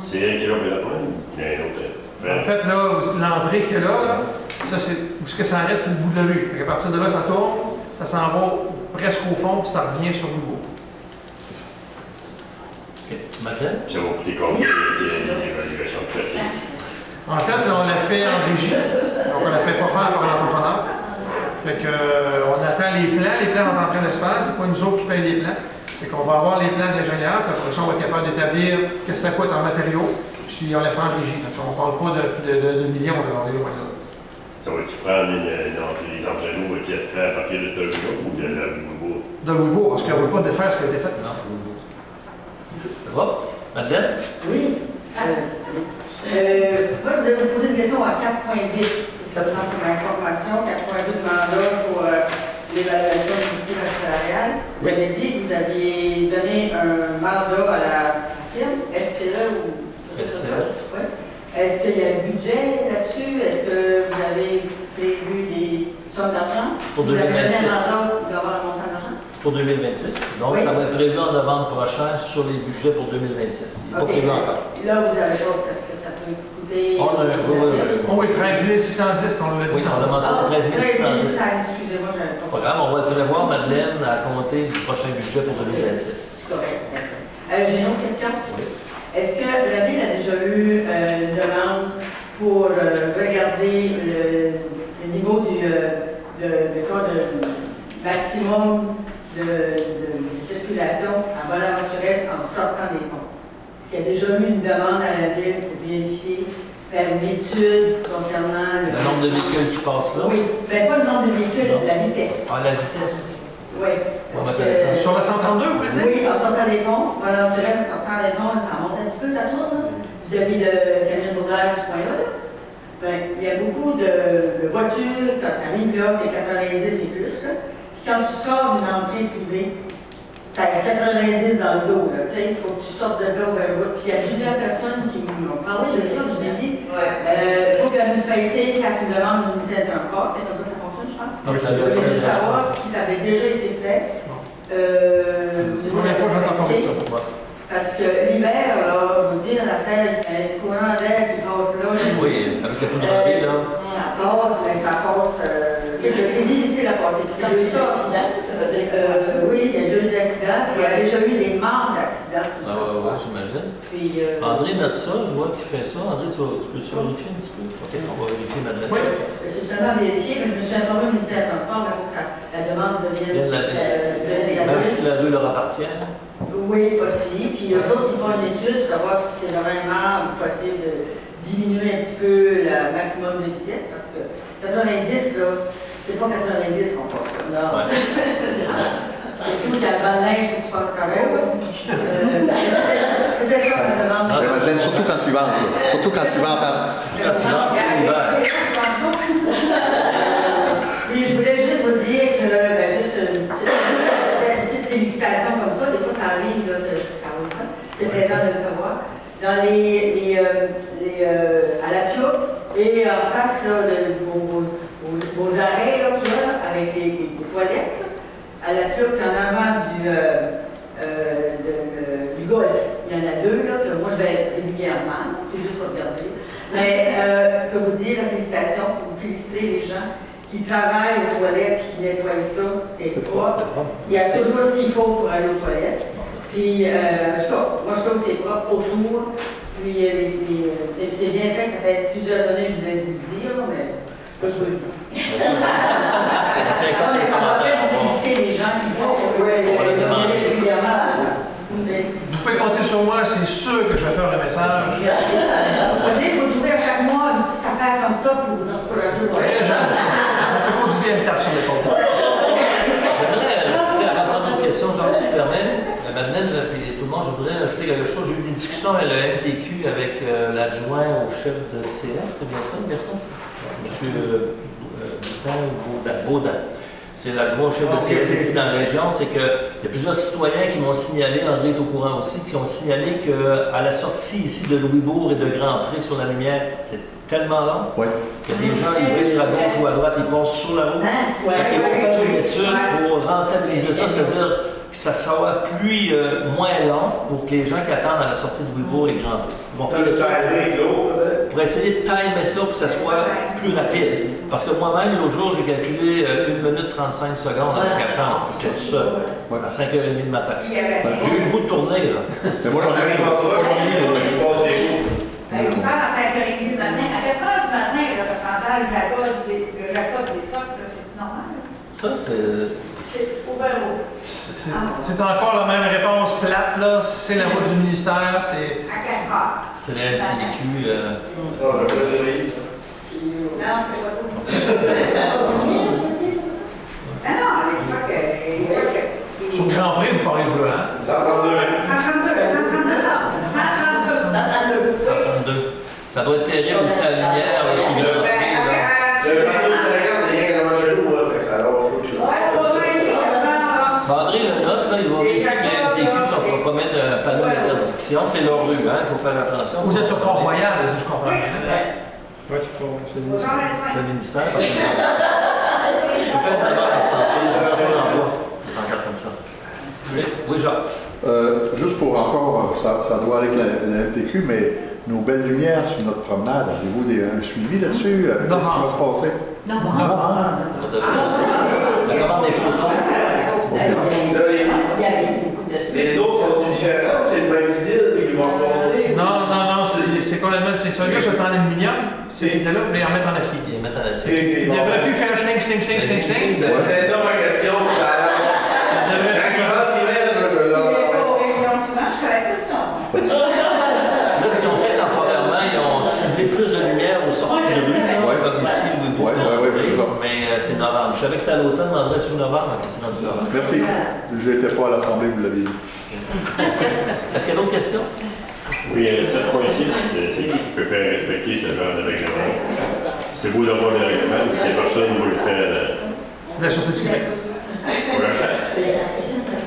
Speaker 4: C'est elle qui est là pour la prendre ou il y a un autre?
Speaker 3: En fait, là, l'entrée qui est là, ça, c'est où ce que ça arrête, c'est le bout de la rue. À partir de là, ça tourne, ça s'en va presque au fond, puis ça revient sur le bout.
Speaker 1: Madeleine?
Speaker 4: Ça va coûter combien les évaluations de fait?
Speaker 3: En fait, là, on l'a fait en régie. Donc, on l'a fait pas faire par un entrepreneur. Fait que, on attend les plans sont en train de se faire, c'est pas nous autres qui payent les plans. Fait qu'on va avoir les plans d'ingénieurs, puis après ça, on va être capable d'établir qu'est-ce que ça coûte en matériaux, puis on les fait en régie. Donc, on ne parle pas de millions, là, on est loin de ça.
Speaker 4: Ça va-tu prendre les entraînements qui être faits à partir de ce jour ou de la Louisbourg?
Speaker 3: De Louisbourg, parce qu'il n'y a pas de faire ce qui a été fait.
Speaker 1: Non, Louisbourg. Ça va? Madeleine?
Speaker 9: Oui. Moi, je voulais vous poser une question à 4.8. Ça prend comme information, 4.8 mandat pour l'évaluation du budget salarial. Vous avez dit que vous aviez donné un mandat à la firme, SCE ou...
Speaker 1: SCE.
Speaker 9: Oui. Est-ce qu'il y a un budget là-dessus? Est-ce que vous avez prévu des sommes d'argent?
Speaker 1: Pour 2026.
Speaker 9: Vous avez donné un mandat pour avoir un montant d'argent?
Speaker 1: Pour 2026. Donc,
Speaker 9: oui.
Speaker 1: Ça va être prévu en novembre prochain sur les budgets pour 2026. Il n'est pas prévu encore.
Speaker 9: Là, vous avez pas, parce que ça peut coûter...
Speaker 3: Oui, 13 610, on l'a dit.
Speaker 1: Oui, on a mentionné 13 610.
Speaker 9: Excusez-moi, je n'avais pas...
Speaker 1: Pas grave, on va le prévoir, Madeleine, à compter du prochain budget pour 2026.
Speaker 9: Correct. J'ai une autre question.
Speaker 1: Oui.
Speaker 9: Est-ce que la Ville a déjà eu une demande pour regarder le niveau du maximum de circulation à Bonaventure-Est en sortant des ponts? Est-ce qu'il y a déjà eu une demande à la Ville pour vérifier, faire une étude concernant
Speaker 1: le nombre de véhicules qui passent là?
Speaker 9: Oui, mais pas le nombre de véhicules,
Speaker 1: non.
Speaker 9: La vitesse.
Speaker 1: Ah, la vitesse?
Speaker 9: Oui.
Speaker 3: Sur la 132, vous voulez dire?
Speaker 9: Oui, en sortant des ponts. Bonaventure-Est, en sortant des ponts, ça monte un petit peu, ça tourne. Vis-à-vis le camion d'Audaire, du point-là. Ben, il y a beaucoup de voitures, quand tu arrives là, c'est 90 et plus. Là. Puis quand tu sors d'une entrée privée, tu as 90 dans le dos. Tu sais, il faut que tu sortes de là vers la route. Puis il y a plusieurs personnes qui m'ont parlé de ça. Je me dis, il faut que la municipalité fasse une demande au ministère du Transport. C'est comme ça que ça fonctionne, je pense. Je voulais juste savoir si ça avait déjà été fait.
Speaker 3: La première fois, j'entends parler de ça.
Speaker 9: Parce que l'hiver, là, vous dire, la fête, le courant d'air qui passe là.
Speaker 1: Oui, avec la poudrerie, là.
Speaker 9: Ça passe, mais ça passe. C'est difficile à passer. Puis, il y a eu ça. Oui, il y a déjà eu des accidents. Puis, il y a déjà eu des morts d'accidents.
Speaker 1: Ah, ouais, j'imagine.
Speaker 9: Puis.
Speaker 1: André note ça, je vois qu'il fait ça. André, tu peux-tu vérifier un petit peu? Ok, on va vérifier maintenant.
Speaker 9: Oui, c'est seulement vérifié, mais je me suis informé au ministère du Transport, il faut que la demande devienne.
Speaker 1: Même si la rue leur appartient.
Speaker 9: Oui, aussi. Puis eux autres, ils font une étude pour savoir si c'est vraiment possible de diminuer un petit peu le maximum de vitesse, parce que 90, là, c'est pas 90 qu'on passe là. Non, ouais. C'est ça. C'est tout, c'est la bonne neige que tu passes quand même. C'était ça que je demande.
Speaker 8: Madeleine, surtout quand tu ventes, là. Surtout quand tu ventes.
Speaker 1: Quand tu ventes,
Speaker 9: oui, je voulais juste vous dire que, juste une petite félicitation comme ça, des fois ça arrive, là, ça roule pas. C'est plaisant de le savoir. Dans à la Pio et en face là, vos arrêts là, qu'il y a, avec les toilettes, là, à la Pio, en avant du golf, il y en a deux, là, que moi je vais régulièrement, c'est juste pour regarder. Mais je peux vous dire la félicitation, pour vous féliciter les gens qui travaillent aux toilettes et qui nettoient ça, c'est propre. Il y a toujours ce qu'il faut pour aller aux toilettes. Puis, en tout cas, moi je trouve que c'est propre autour. Puis, c'est bien fait, ça fait plusieurs années que je voulais vous le dire, mais je vous le dis. Ça va bien de féliciter les gens qui font régulièrement.
Speaker 3: Vous pouvez compter sur moi, c'est sûr que je vais faire le message.
Speaker 9: Vous savez, il faut trouver à chaque mois une petite affaire comme ça pour vous encourager.
Speaker 3: Très gentil. On a toujours dit bien une tape sur l'épaule.
Speaker 1: J'aimerais ajouter, avant de prendre une question, Jean, si tu permets, Madeleine et tout le monde, je voudrais ajouter quelque chose. J'ai eu des discussions avec le MTQ, avec l'adjoint au chef de CS, c'est bien ça, Gaston? Monsieur Baudin. C'est l'adjoint au chef de CS ici dans la région. C'est qu'il y a plusieurs citoyens qui m'ont signalé, André est au courant aussi, qui ont signalé qu'à la sortie ici de Louisbourg et de Grand-Pré sur la lumière, c'est tellement long que les gens, ils virent à gauche ou à droite, ils passent sur la route. Ils vont faire une étude pour rentabiliser ça, c'est-à-dire que ça soit moins long pour que les gens qui attendent à la sortie de Louisbourg et Grand-Prix. Ils vont faire le
Speaker 7: ça.
Speaker 1: pour essayer de timer ça pour que ça soit plus rapide. Parce que moi-même, l'autre jour, j'ai calculé 1 minute 35 secondes avec la chambre. J'étais tout seul, à 5h30 du matin. J'ai eu le goût de tourner, là.
Speaker 8: Mais moi, j'en ai
Speaker 9: Tu parles à 5h30 du matin. À 4h du matin, le scandale, le jacob des trucs, c'est normal.
Speaker 1: Ça, c'est...
Speaker 9: C'est ouvert.
Speaker 3: C'est encore la même réponse plate, là. C'est la route du ministère, c'est...
Speaker 9: À 4h.
Speaker 1: C'est la FTQ.
Speaker 9: Non, c'est pas tout. Ah non, les trucs...
Speaker 3: Sur Grand Prix, vous parlez bleu, hein?
Speaker 1: 132. Ça doit être terrible aussi à la lumière, là, sur le Grand Prix, là.
Speaker 7: Le panneau 50, il y a rien chez nous, hein, fait que ça allonge tout.
Speaker 1: André, le note, là, il va vérifier que la FTQ ne va pas mettre un panneau d'interdiction. C'est leur rue, hein, il faut faire attention.
Speaker 3: Vous êtes sur Port-Royal, si je comprends bien.
Speaker 2: Oui, c'est le ministère.
Speaker 1: Le ministère, parce que... Je fais un travail à sensé, je fais pas d'emploi. Des pancartes comme ça. Oui, Jacques.
Speaker 8: Juste pour encore, ça doit aller avec la MTQ, mais nos belles lumières sur notre promenade, avez-vous un suivi là-dessus? Qu'est-ce qui va se passer?
Speaker 10: Non,
Speaker 1: La commande des poissons.
Speaker 7: Les autres sont différents, c'est le même style, ils vont repasser.
Speaker 3: Non, c'est complètement différent. Celui-là, c'est en aluminium, c'est qu'il était là, mais en mettre en acier.
Speaker 1: Ils mettent en acier.
Speaker 3: Il devrait plus faire schling.
Speaker 7: C'était ça ma question tout à l'heure.
Speaker 1: Là, ce qu'ils ont fait temporairement, ils ont ciblé plus de lumière aux sorties de rue, comme ici, mais c'est novembre. Je savais que c'était à l'automne, mais André, sur novembre, c'est rendu novembre.
Speaker 8: Merci. Je n'étais pas à l'Assemblée, vous l'avez dit.
Speaker 1: Est-ce qu'il y a d'autres questions?
Speaker 4: Oui, cette fois-ci, c'est qui peut faire respecter ce genre de règlement? C'est beau d'avoir des règlements, mais c'est personne qui veut le faire.
Speaker 3: C'est la Sûreté du Québec.
Speaker 4: Pour la chasse.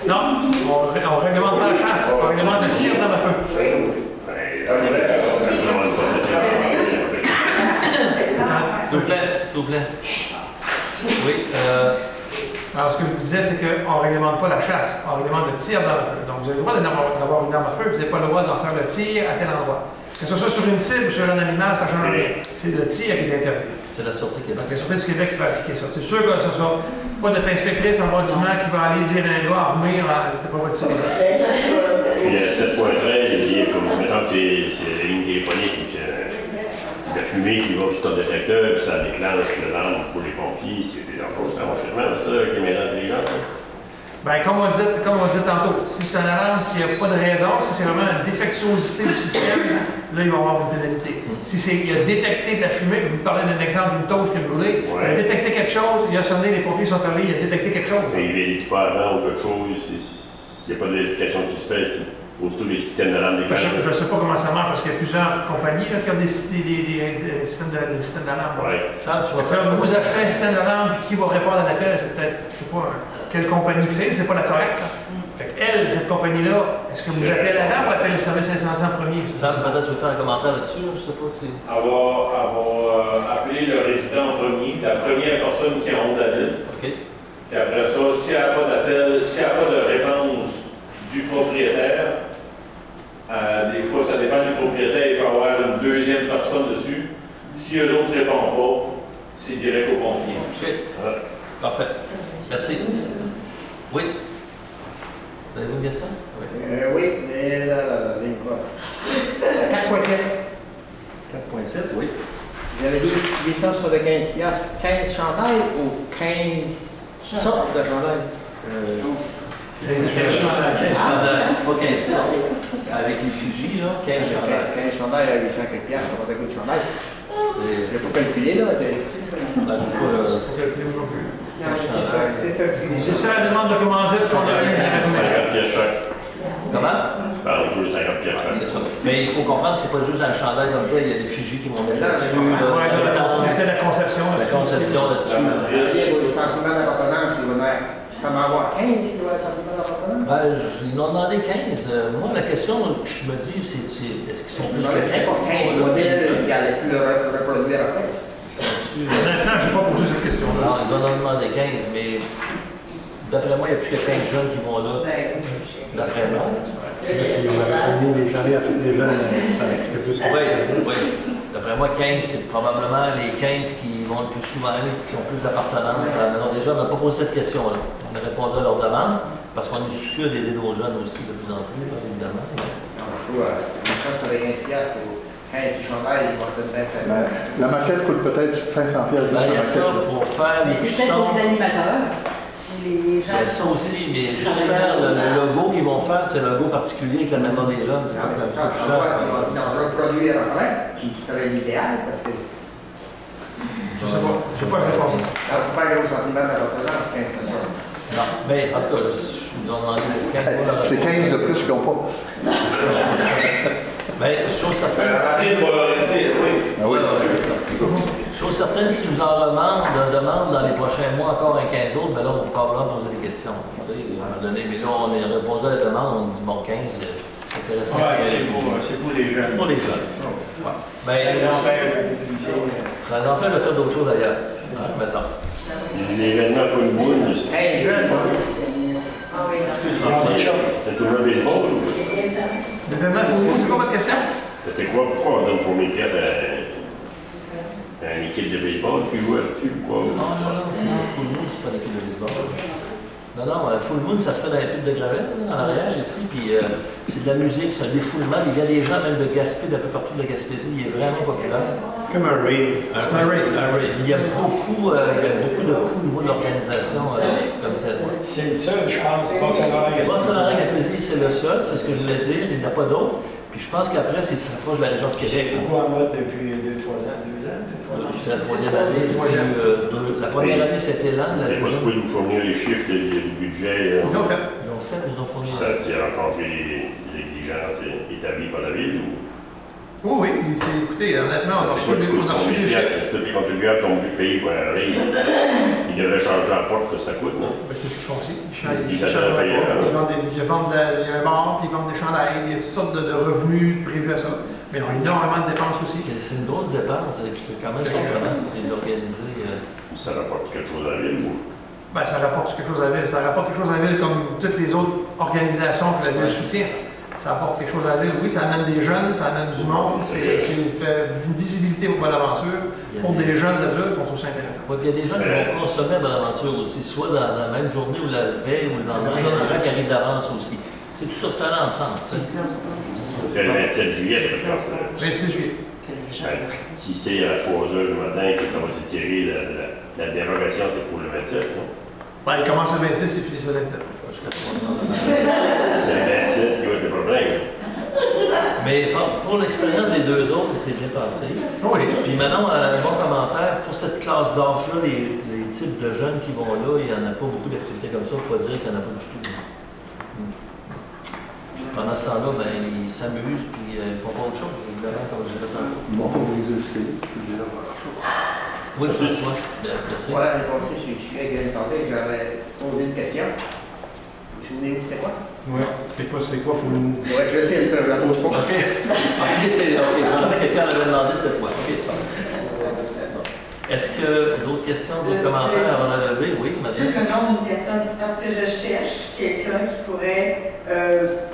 Speaker 3: Non, on réglemente pas la chasse, on réglemente le tir dans le feu.
Speaker 1: S'il vous plaît. Oui,
Speaker 3: Alors, ce que je vous disais, c'est qu'on ne réglemente pas la chasse, on réglemente le tir dans le feu. Donc, vous avez le droit d'avoir une arme à feu, vous n'avez pas le droit d'en faire le tir à tel endroit. Que ce soit sur une cible ou sur un animal, ça ne change rien. C'est le tir qui est interdit.
Speaker 1: c'est la Sûreté Québec.
Speaker 3: Donc, la Sûreté du Québec qui va appliquer ça. C'est sûr que ce ne sera pas notre inspectrice en bâtiment qui va aller dire à un gars armé, t'es pas votre tirer.
Speaker 4: Puis 7.13, il dit, comme maintenant, c'est la ligne téléphonique, la fumée qui va jusqu'au détecteur, puis ça déclenche l'alarme pour les pompiers. C'est encore ça, franchement, ça, avec les mélanges intelligents.
Speaker 3: Bien, comme on dit tantôt, si c'est un alarme qui n'a pas de raison, si c'est vraiment une défectuosité du système, là, il va y avoir une pénalité. Si il a détecté de la fumée, je vous parlais d'un exemple d'une toast qui a brûlé, il a détecté quelque chose, il a sonné, les pompiers sont allés, il a détecté quelque chose.
Speaker 4: Mais il ne vérifie pas avant ou quelque chose, il n'y a pas de vérification qui se fait, autour des systèmes d'alarme des
Speaker 3: Je ne sais pas comment ça marche, parce qu'il y a plusieurs compagnies là, qui ont des systèmes d'alarme.
Speaker 1: Ouais. Ça, tu vas
Speaker 3: faire. Vous achetez un système d'alarme, puis qui va répondre à l'appel, c'est peut-être, je ne sais pas, quelle compagnie que c'est pas la correcte. Fait elle, cette compagnie-là, est-ce que vous appelez l'alarme ou appelez le service incendie en premier?
Speaker 1: Ça, peut-être tu veux faire un commentaire là-dessus, je ne sais pas si...
Speaker 13: Avoir appelé le résident en premier, la première personne qui a honte à la liste.
Speaker 1: OK.
Speaker 13: Et après ça, s'il n'y a pas d'appel, s'il n'y a pas de réponse du propriétaire, des fois, ça dépend du propriétaire, il peut y avoir une deuxième personne dessus. Si eux autres ne répondent pas, c'est direct au pompier.
Speaker 1: OK. Parfait. Merci. Oui. Vous avez une question?
Speaker 5: Oui, mais la ligne quoi? 4.7.
Speaker 1: 4.7, oui.
Speaker 5: Vous avez dit 875 piastres, 15 chandails ou 15 sortes de chandails?
Speaker 1: 15 chandails, pas 15 sortes. Avec l'effigie, là, 15 chandails.
Speaker 5: 15 chandails à 800 piastres, ça va coûter de chandail. Il faut calculer, là.
Speaker 3: C'est ça la demande de commandite qu'on a eu.
Speaker 4: 50 pièces chaque.
Speaker 1: Comment?
Speaker 4: Par exemple, 50 pièces chaque.
Speaker 1: C'est ça. Mais il faut comprendre que c'est pas juste un chandail comme tel, il y a des fichiers qui vont mettre là-dessus.
Speaker 3: C'était la conception.
Speaker 1: La conception là-dessus.
Speaker 5: Les sentiments d'appartenance, ça va avoir 15 sentiments d'appartenance?
Speaker 1: Ils m'ont demandé 15. Moi, la question que je me dis, c'est est-ce qu'ils sont plus que 15?
Speaker 5: C'est pas 15 modèles qui allaient plus le reproduire après.
Speaker 3: Maintenant, je n'ai pas posé cette question-là.
Speaker 1: Non, ils en ont demandé 15, mais d'après moi, il n'y a plus que 15 jeunes qui vont là. D'après moi.
Speaker 2: Parce qu'on avait fourni les chalets à tous les jeunes, ça restait plus.
Speaker 1: Oui, d'après D'après moi, 15, c'est probablement les 15 qui vont le plus souvent aller, qui ont plus d'appartenance à la maison des jeunes. On n'a pas posé cette question-là. On a répondu à leur demande, parce qu'on est soucieux d'aider nos jeunes aussi de plus en plus, évidemment.
Speaker 5: Je joue une chance sur les 15 piastres, 15 chandails, ils vont te mettre 5
Speaker 8: La maquette coûte peut-être 500 piastres.
Speaker 1: Il y a ça pour faire les
Speaker 10: C'est peut-être pour les animateurs. Les gens
Speaker 1: il y a ça aussi, mais juste faire le logo qu'ils vont faire, c'est un logo particulier avec la maison des jeunes. C'est pas comme ça.
Speaker 5: C'est dans un produit après, qui serait l'idéal, parce que.
Speaker 3: Je sais pas, je sais pas, je pense.
Speaker 5: C'est pas un gros sentiment d'appartenance, 15 personnes.
Speaker 1: Non, mais en tout cas, ils nous ont demandé pour 15.
Speaker 8: C'est 15 de plus qu'ils n'ont pas.
Speaker 1: Mais chose certaine.
Speaker 13: Oui.
Speaker 8: Ah oui.
Speaker 1: Chose certaine, si nous en demandent dans les prochains mois encore un 15 autres, ben là, on pourra poser des questions. Tu sais, à un moment donné, mais là, on est répondu à la demande, on dit bon, 15, c'est intéressant.
Speaker 13: C'est pour les jeunes.
Speaker 1: C'est pour les jeunes. Ouais. Ben, ça n'empêche de faire d'autres choses ailleurs. Mettons.
Speaker 4: L'événement Full Moon,
Speaker 5: Hey, jeune,
Speaker 1: Excuse-moi.
Speaker 4: c'est tout le baseball ou
Speaker 3: L'événement, c'est quoi votre question?
Speaker 4: c'est quoi, pourquoi on donne pour 1000 piastres à une équipe de baseball qui joue là-dessus ou quoi?
Speaker 1: Non, c'est Full Moon, c'est pas l'équipe de baseball. Non, Full Moon, ça se fait dans les pits de gravette, en arrière ici, puis c'est de la musique, c'est un défoulement. Il y a des gens même de Gaspé, d'un peu partout de la Gaspésie, il est vraiment populaire.
Speaker 2: Comme un rave.
Speaker 1: Un rave. Il y a beaucoup de coûts au niveau de l'organisation comme tel.
Speaker 11: C'est le seul, je pense, pas
Speaker 1: Bas-Saint-Laurent Gaspésie, c'est le seul, c'est ce que je voulais dire, il n'y en a pas d'autres. Puis je pense qu'après, c'est s'approche de la région de Québec.
Speaker 11: C'est beaucoup en mode depuis 2-3 ans, 2 ans.
Speaker 1: C'est la troisième année. La première année, c'était l'an.
Speaker 4: Vous n'avez pas supposé nous fournir les chiffres du budget?
Speaker 3: Ils l'ont fait.
Speaker 1: Ils ont fourni.
Speaker 4: Ça a rencontré les exigences établies par la ville?
Speaker 3: Oui, écoutez, honnêtement, on a reçu des chiffres.
Speaker 4: Tous les contribuables qui ont dû payer pour un rire. Ils devraient changer la porte que ça coûte, non?
Speaker 3: Ben, c'est ce qu'ils font aussi. Ils vendent un bar, ils vendent des chandails, il y a toutes sortes de revenus prévus à ça. Mais ils ont énormément de dépenses aussi.
Speaker 1: C'est une grosse dépense, c'est quand même surprenant d'organiser.
Speaker 4: Ça rapporte quelque chose à la ville, ou?
Speaker 3: Ben, ça rapporte quelque chose à la ville. Ça rapporte quelque chose à la ville comme toutes les autres organisations que la ville soutient. Ça apporte quelque chose à la ville. Oui, ça amène des jeunes, ça amène du monde, c'est une visibilité pour Bonaventure, pour des jeunes adultes qui sont aussi intéressants.
Speaker 1: Oui, puis il y a des gens qui vont consommer à Bonaventure aussi, soit dans la même journée ou la veille ou le lendemain. Il y a des gens qui arrivent d'avance aussi. C'est tout ça, c'est un ensemble.
Speaker 4: C'est le 27 juillet, je pense.
Speaker 3: 26 juillet.
Speaker 4: Si c'est à 3 heures du matin que ça va s'étirer, la dérogation, c'est pour le 27, non?
Speaker 3: Ben, il commence le 26 et finit le 27.
Speaker 4: C'est le 27 qui va être le problème.
Speaker 1: Mais pour l'expérience des deux autres, ça s'est bien passé.
Speaker 3: Oui.
Speaker 1: Puis maintenant, un bon commentaire, pour cette classe d'âge-là, les types de jeunes qui vont là, il n'y en a pas beaucoup d'activités comme ça, pour pas dire qu'il n'y en a pas du tout. Pendant ce temps-là, ben, ils s'amusent, puis ils font pas autre chose, évidemment, comme je disais tantôt.
Speaker 8: Ils vont pas briser le ski.
Speaker 1: Oui, c'est ça. Merci.
Speaker 5: Voilà, l'année passée, je suis avec Yann Tanté, j'avais posé une question. Vous vous souvenez où c'était quoi?
Speaker 2: Oui, c'est quoi, faut nous...
Speaker 5: Ouais, je le sais, c'est que je la pose pas.
Speaker 1: OK. Quelqu'un avait demandé cette fois. OK, est-ce que d'autres questions, d'autres commentaires avant de lever? Oui, madame.
Speaker 9: Juste un nombre de questions, parce que je cherche quelqu'un qui pourrait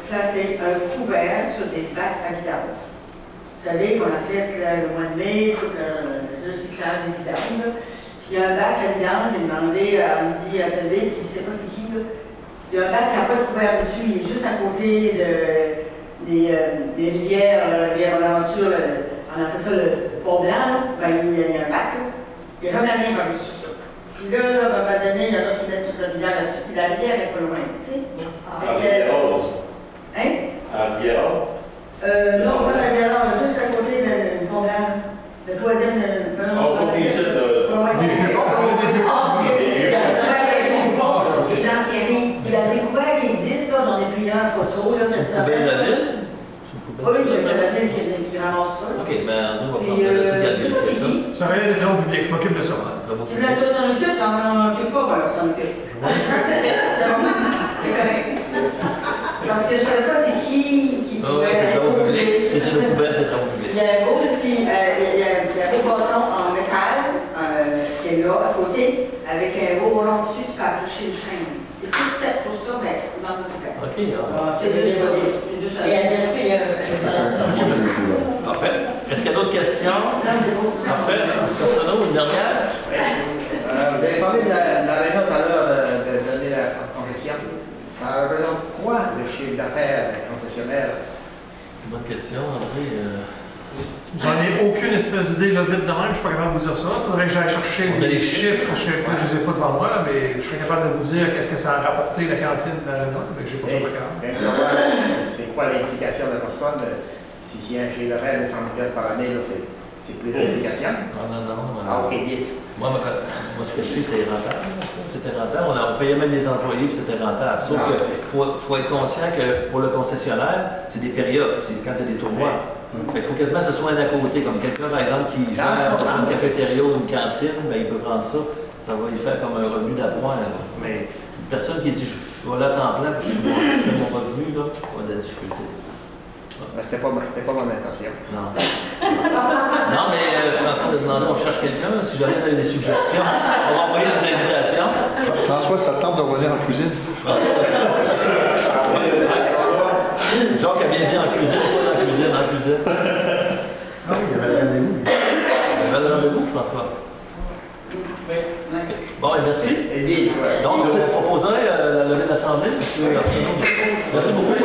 Speaker 9: placer un couvert sur des bacs à vidange. Vous savez qu'on a fait le mois de mai, tout le recyclage des vidanges. Puis il y a un bac à vidange, j'ai demandé à Andy à Pelé, puis je ne sais pas c'est qui, là. Il y a un bac qui n'a pas de couvert dessus, il est juste à côté des rivières, rivière Bonaventure, on appelle ça le pont blanc, là. Ben, il y a un bac, là. Il n'y a jamais rien par-dessus ça. Puis là, à un moment donné, il y en a qui mettent toute la rivière là-dessus, puis la rivière est pas loin, tu sais.
Speaker 13: À Biarros.
Speaker 9: Hein?
Speaker 13: À Biarros.
Speaker 9: Non, pas la rivière, juste à côté du pont blanc. Le troisième,
Speaker 13: OK, c'est
Speaker 9: les anciens lits. Il a découvert qu'il existe, là, j'en ai pris un en photo, là, cette
Speaker 1: Poubelle de la
Speaker 9: semaine.
Speaker 1: ville?
Speaker 9: Oui, c'est la ville qui ramasse ça.
Speaker 1: OK, mais André va
Speaker 9: Puis,
Speaker 1: prendre le reste de la ville,
Speaker 9: je sais
Speaker 1: c'est ça?
Speaker 3: C'est un rayon des travaux publics, je m'occupe de ça.
Speaker 1: Travaux
Speaker 9: Tu l'as
Speaker 1: publics.
Speaker 9: tout dans le sud, t'en occupes pas, voilà, tu t'en occupes. C'est correct. Parce que je ne savais pas c'est qui
Speaker 1: Ah oui, c'est travaux publics. Si c'est le poubelle, c'est travaux publics.
Speaker 9: Il y a un beau petit, il y a un beau bâton en métal qui est là, à côté, avec un beau volant dessus, tu peux accrocher le chêne. C'est tout fait pour ça, mais dans le poubelle.
Speaker 1: OK,
Speaker 9: C'est juste ça.
Speaker 12: Et à l'esprit,
Speaker 1: Parfait. Est-ce qu'il y a d'autres questions? Parfait. M. Arsenault, une dernière?
Speaker 5: Vous avez parlé de l'aréna tout à l'heure de donner la concession. Ça représente quoi le chiffre d'affaires des concessionnaires?
Speaker 1: Bonne question, André.
Speaker 3: J'en ai aucune espèce d'idée là vite de même, je suis pas capable de vous dire ça. Il faudrait que j'aille chercher les chiffres, je ne les ai pas devant moi, là, mais je serais capable de vous dire qu'est-ce que ça a rapporté la cantine de l'Arena, mais je n'ai pas ça par cœur.
Speaker 5: C'est quoi l'implication de la personne? Si j'ai un chiffre d'affaires de 100 000 par année, c'est plus d'implication?
Speaker 1: Non.
Speaker 5: Ah, ok, 10.
Speaker 1: Moi, ce que je sais, c'est rentable. C'était rentable. On payait même des employés, puis c'était rentable. Sauf qu'il faut être conscient que pour le concessionnaire, c'est des périodes. C'est quand il y a des tournois. Fait qu'il faut quasiment que ce soit un à côté. Comme quelqu'un, par exemple, qui gère une cafétéria ou une cantine, ben, il peut prendre ça. Ça va lui faire comme un revenu d'appoint. Mais une personne qui dit je vais là à temps plein, puis je fais mon revenu, là, on a de la difficulté.
Speaker 5: C'était pas mon intention.
Speaker 1: Non. Non, mais je suis en train de demander, on cherche quelqu'un. Si jamais vous avez des suggestions, on va envoyer des invitations.
Speaker 8: François, ça te tente de revenir en cuisine?
Speaker 1: Jacques a bien dit en cuisine, pas en cuisine, en cuisine.
Speaker 2: Ah oui, il y avait le rendez-vous.
Speaker 1: Il y avait le rendez-vous, François. Bon, et merci. Donc, on proposerait la levée de l'Assemblée. Merci beaucoup.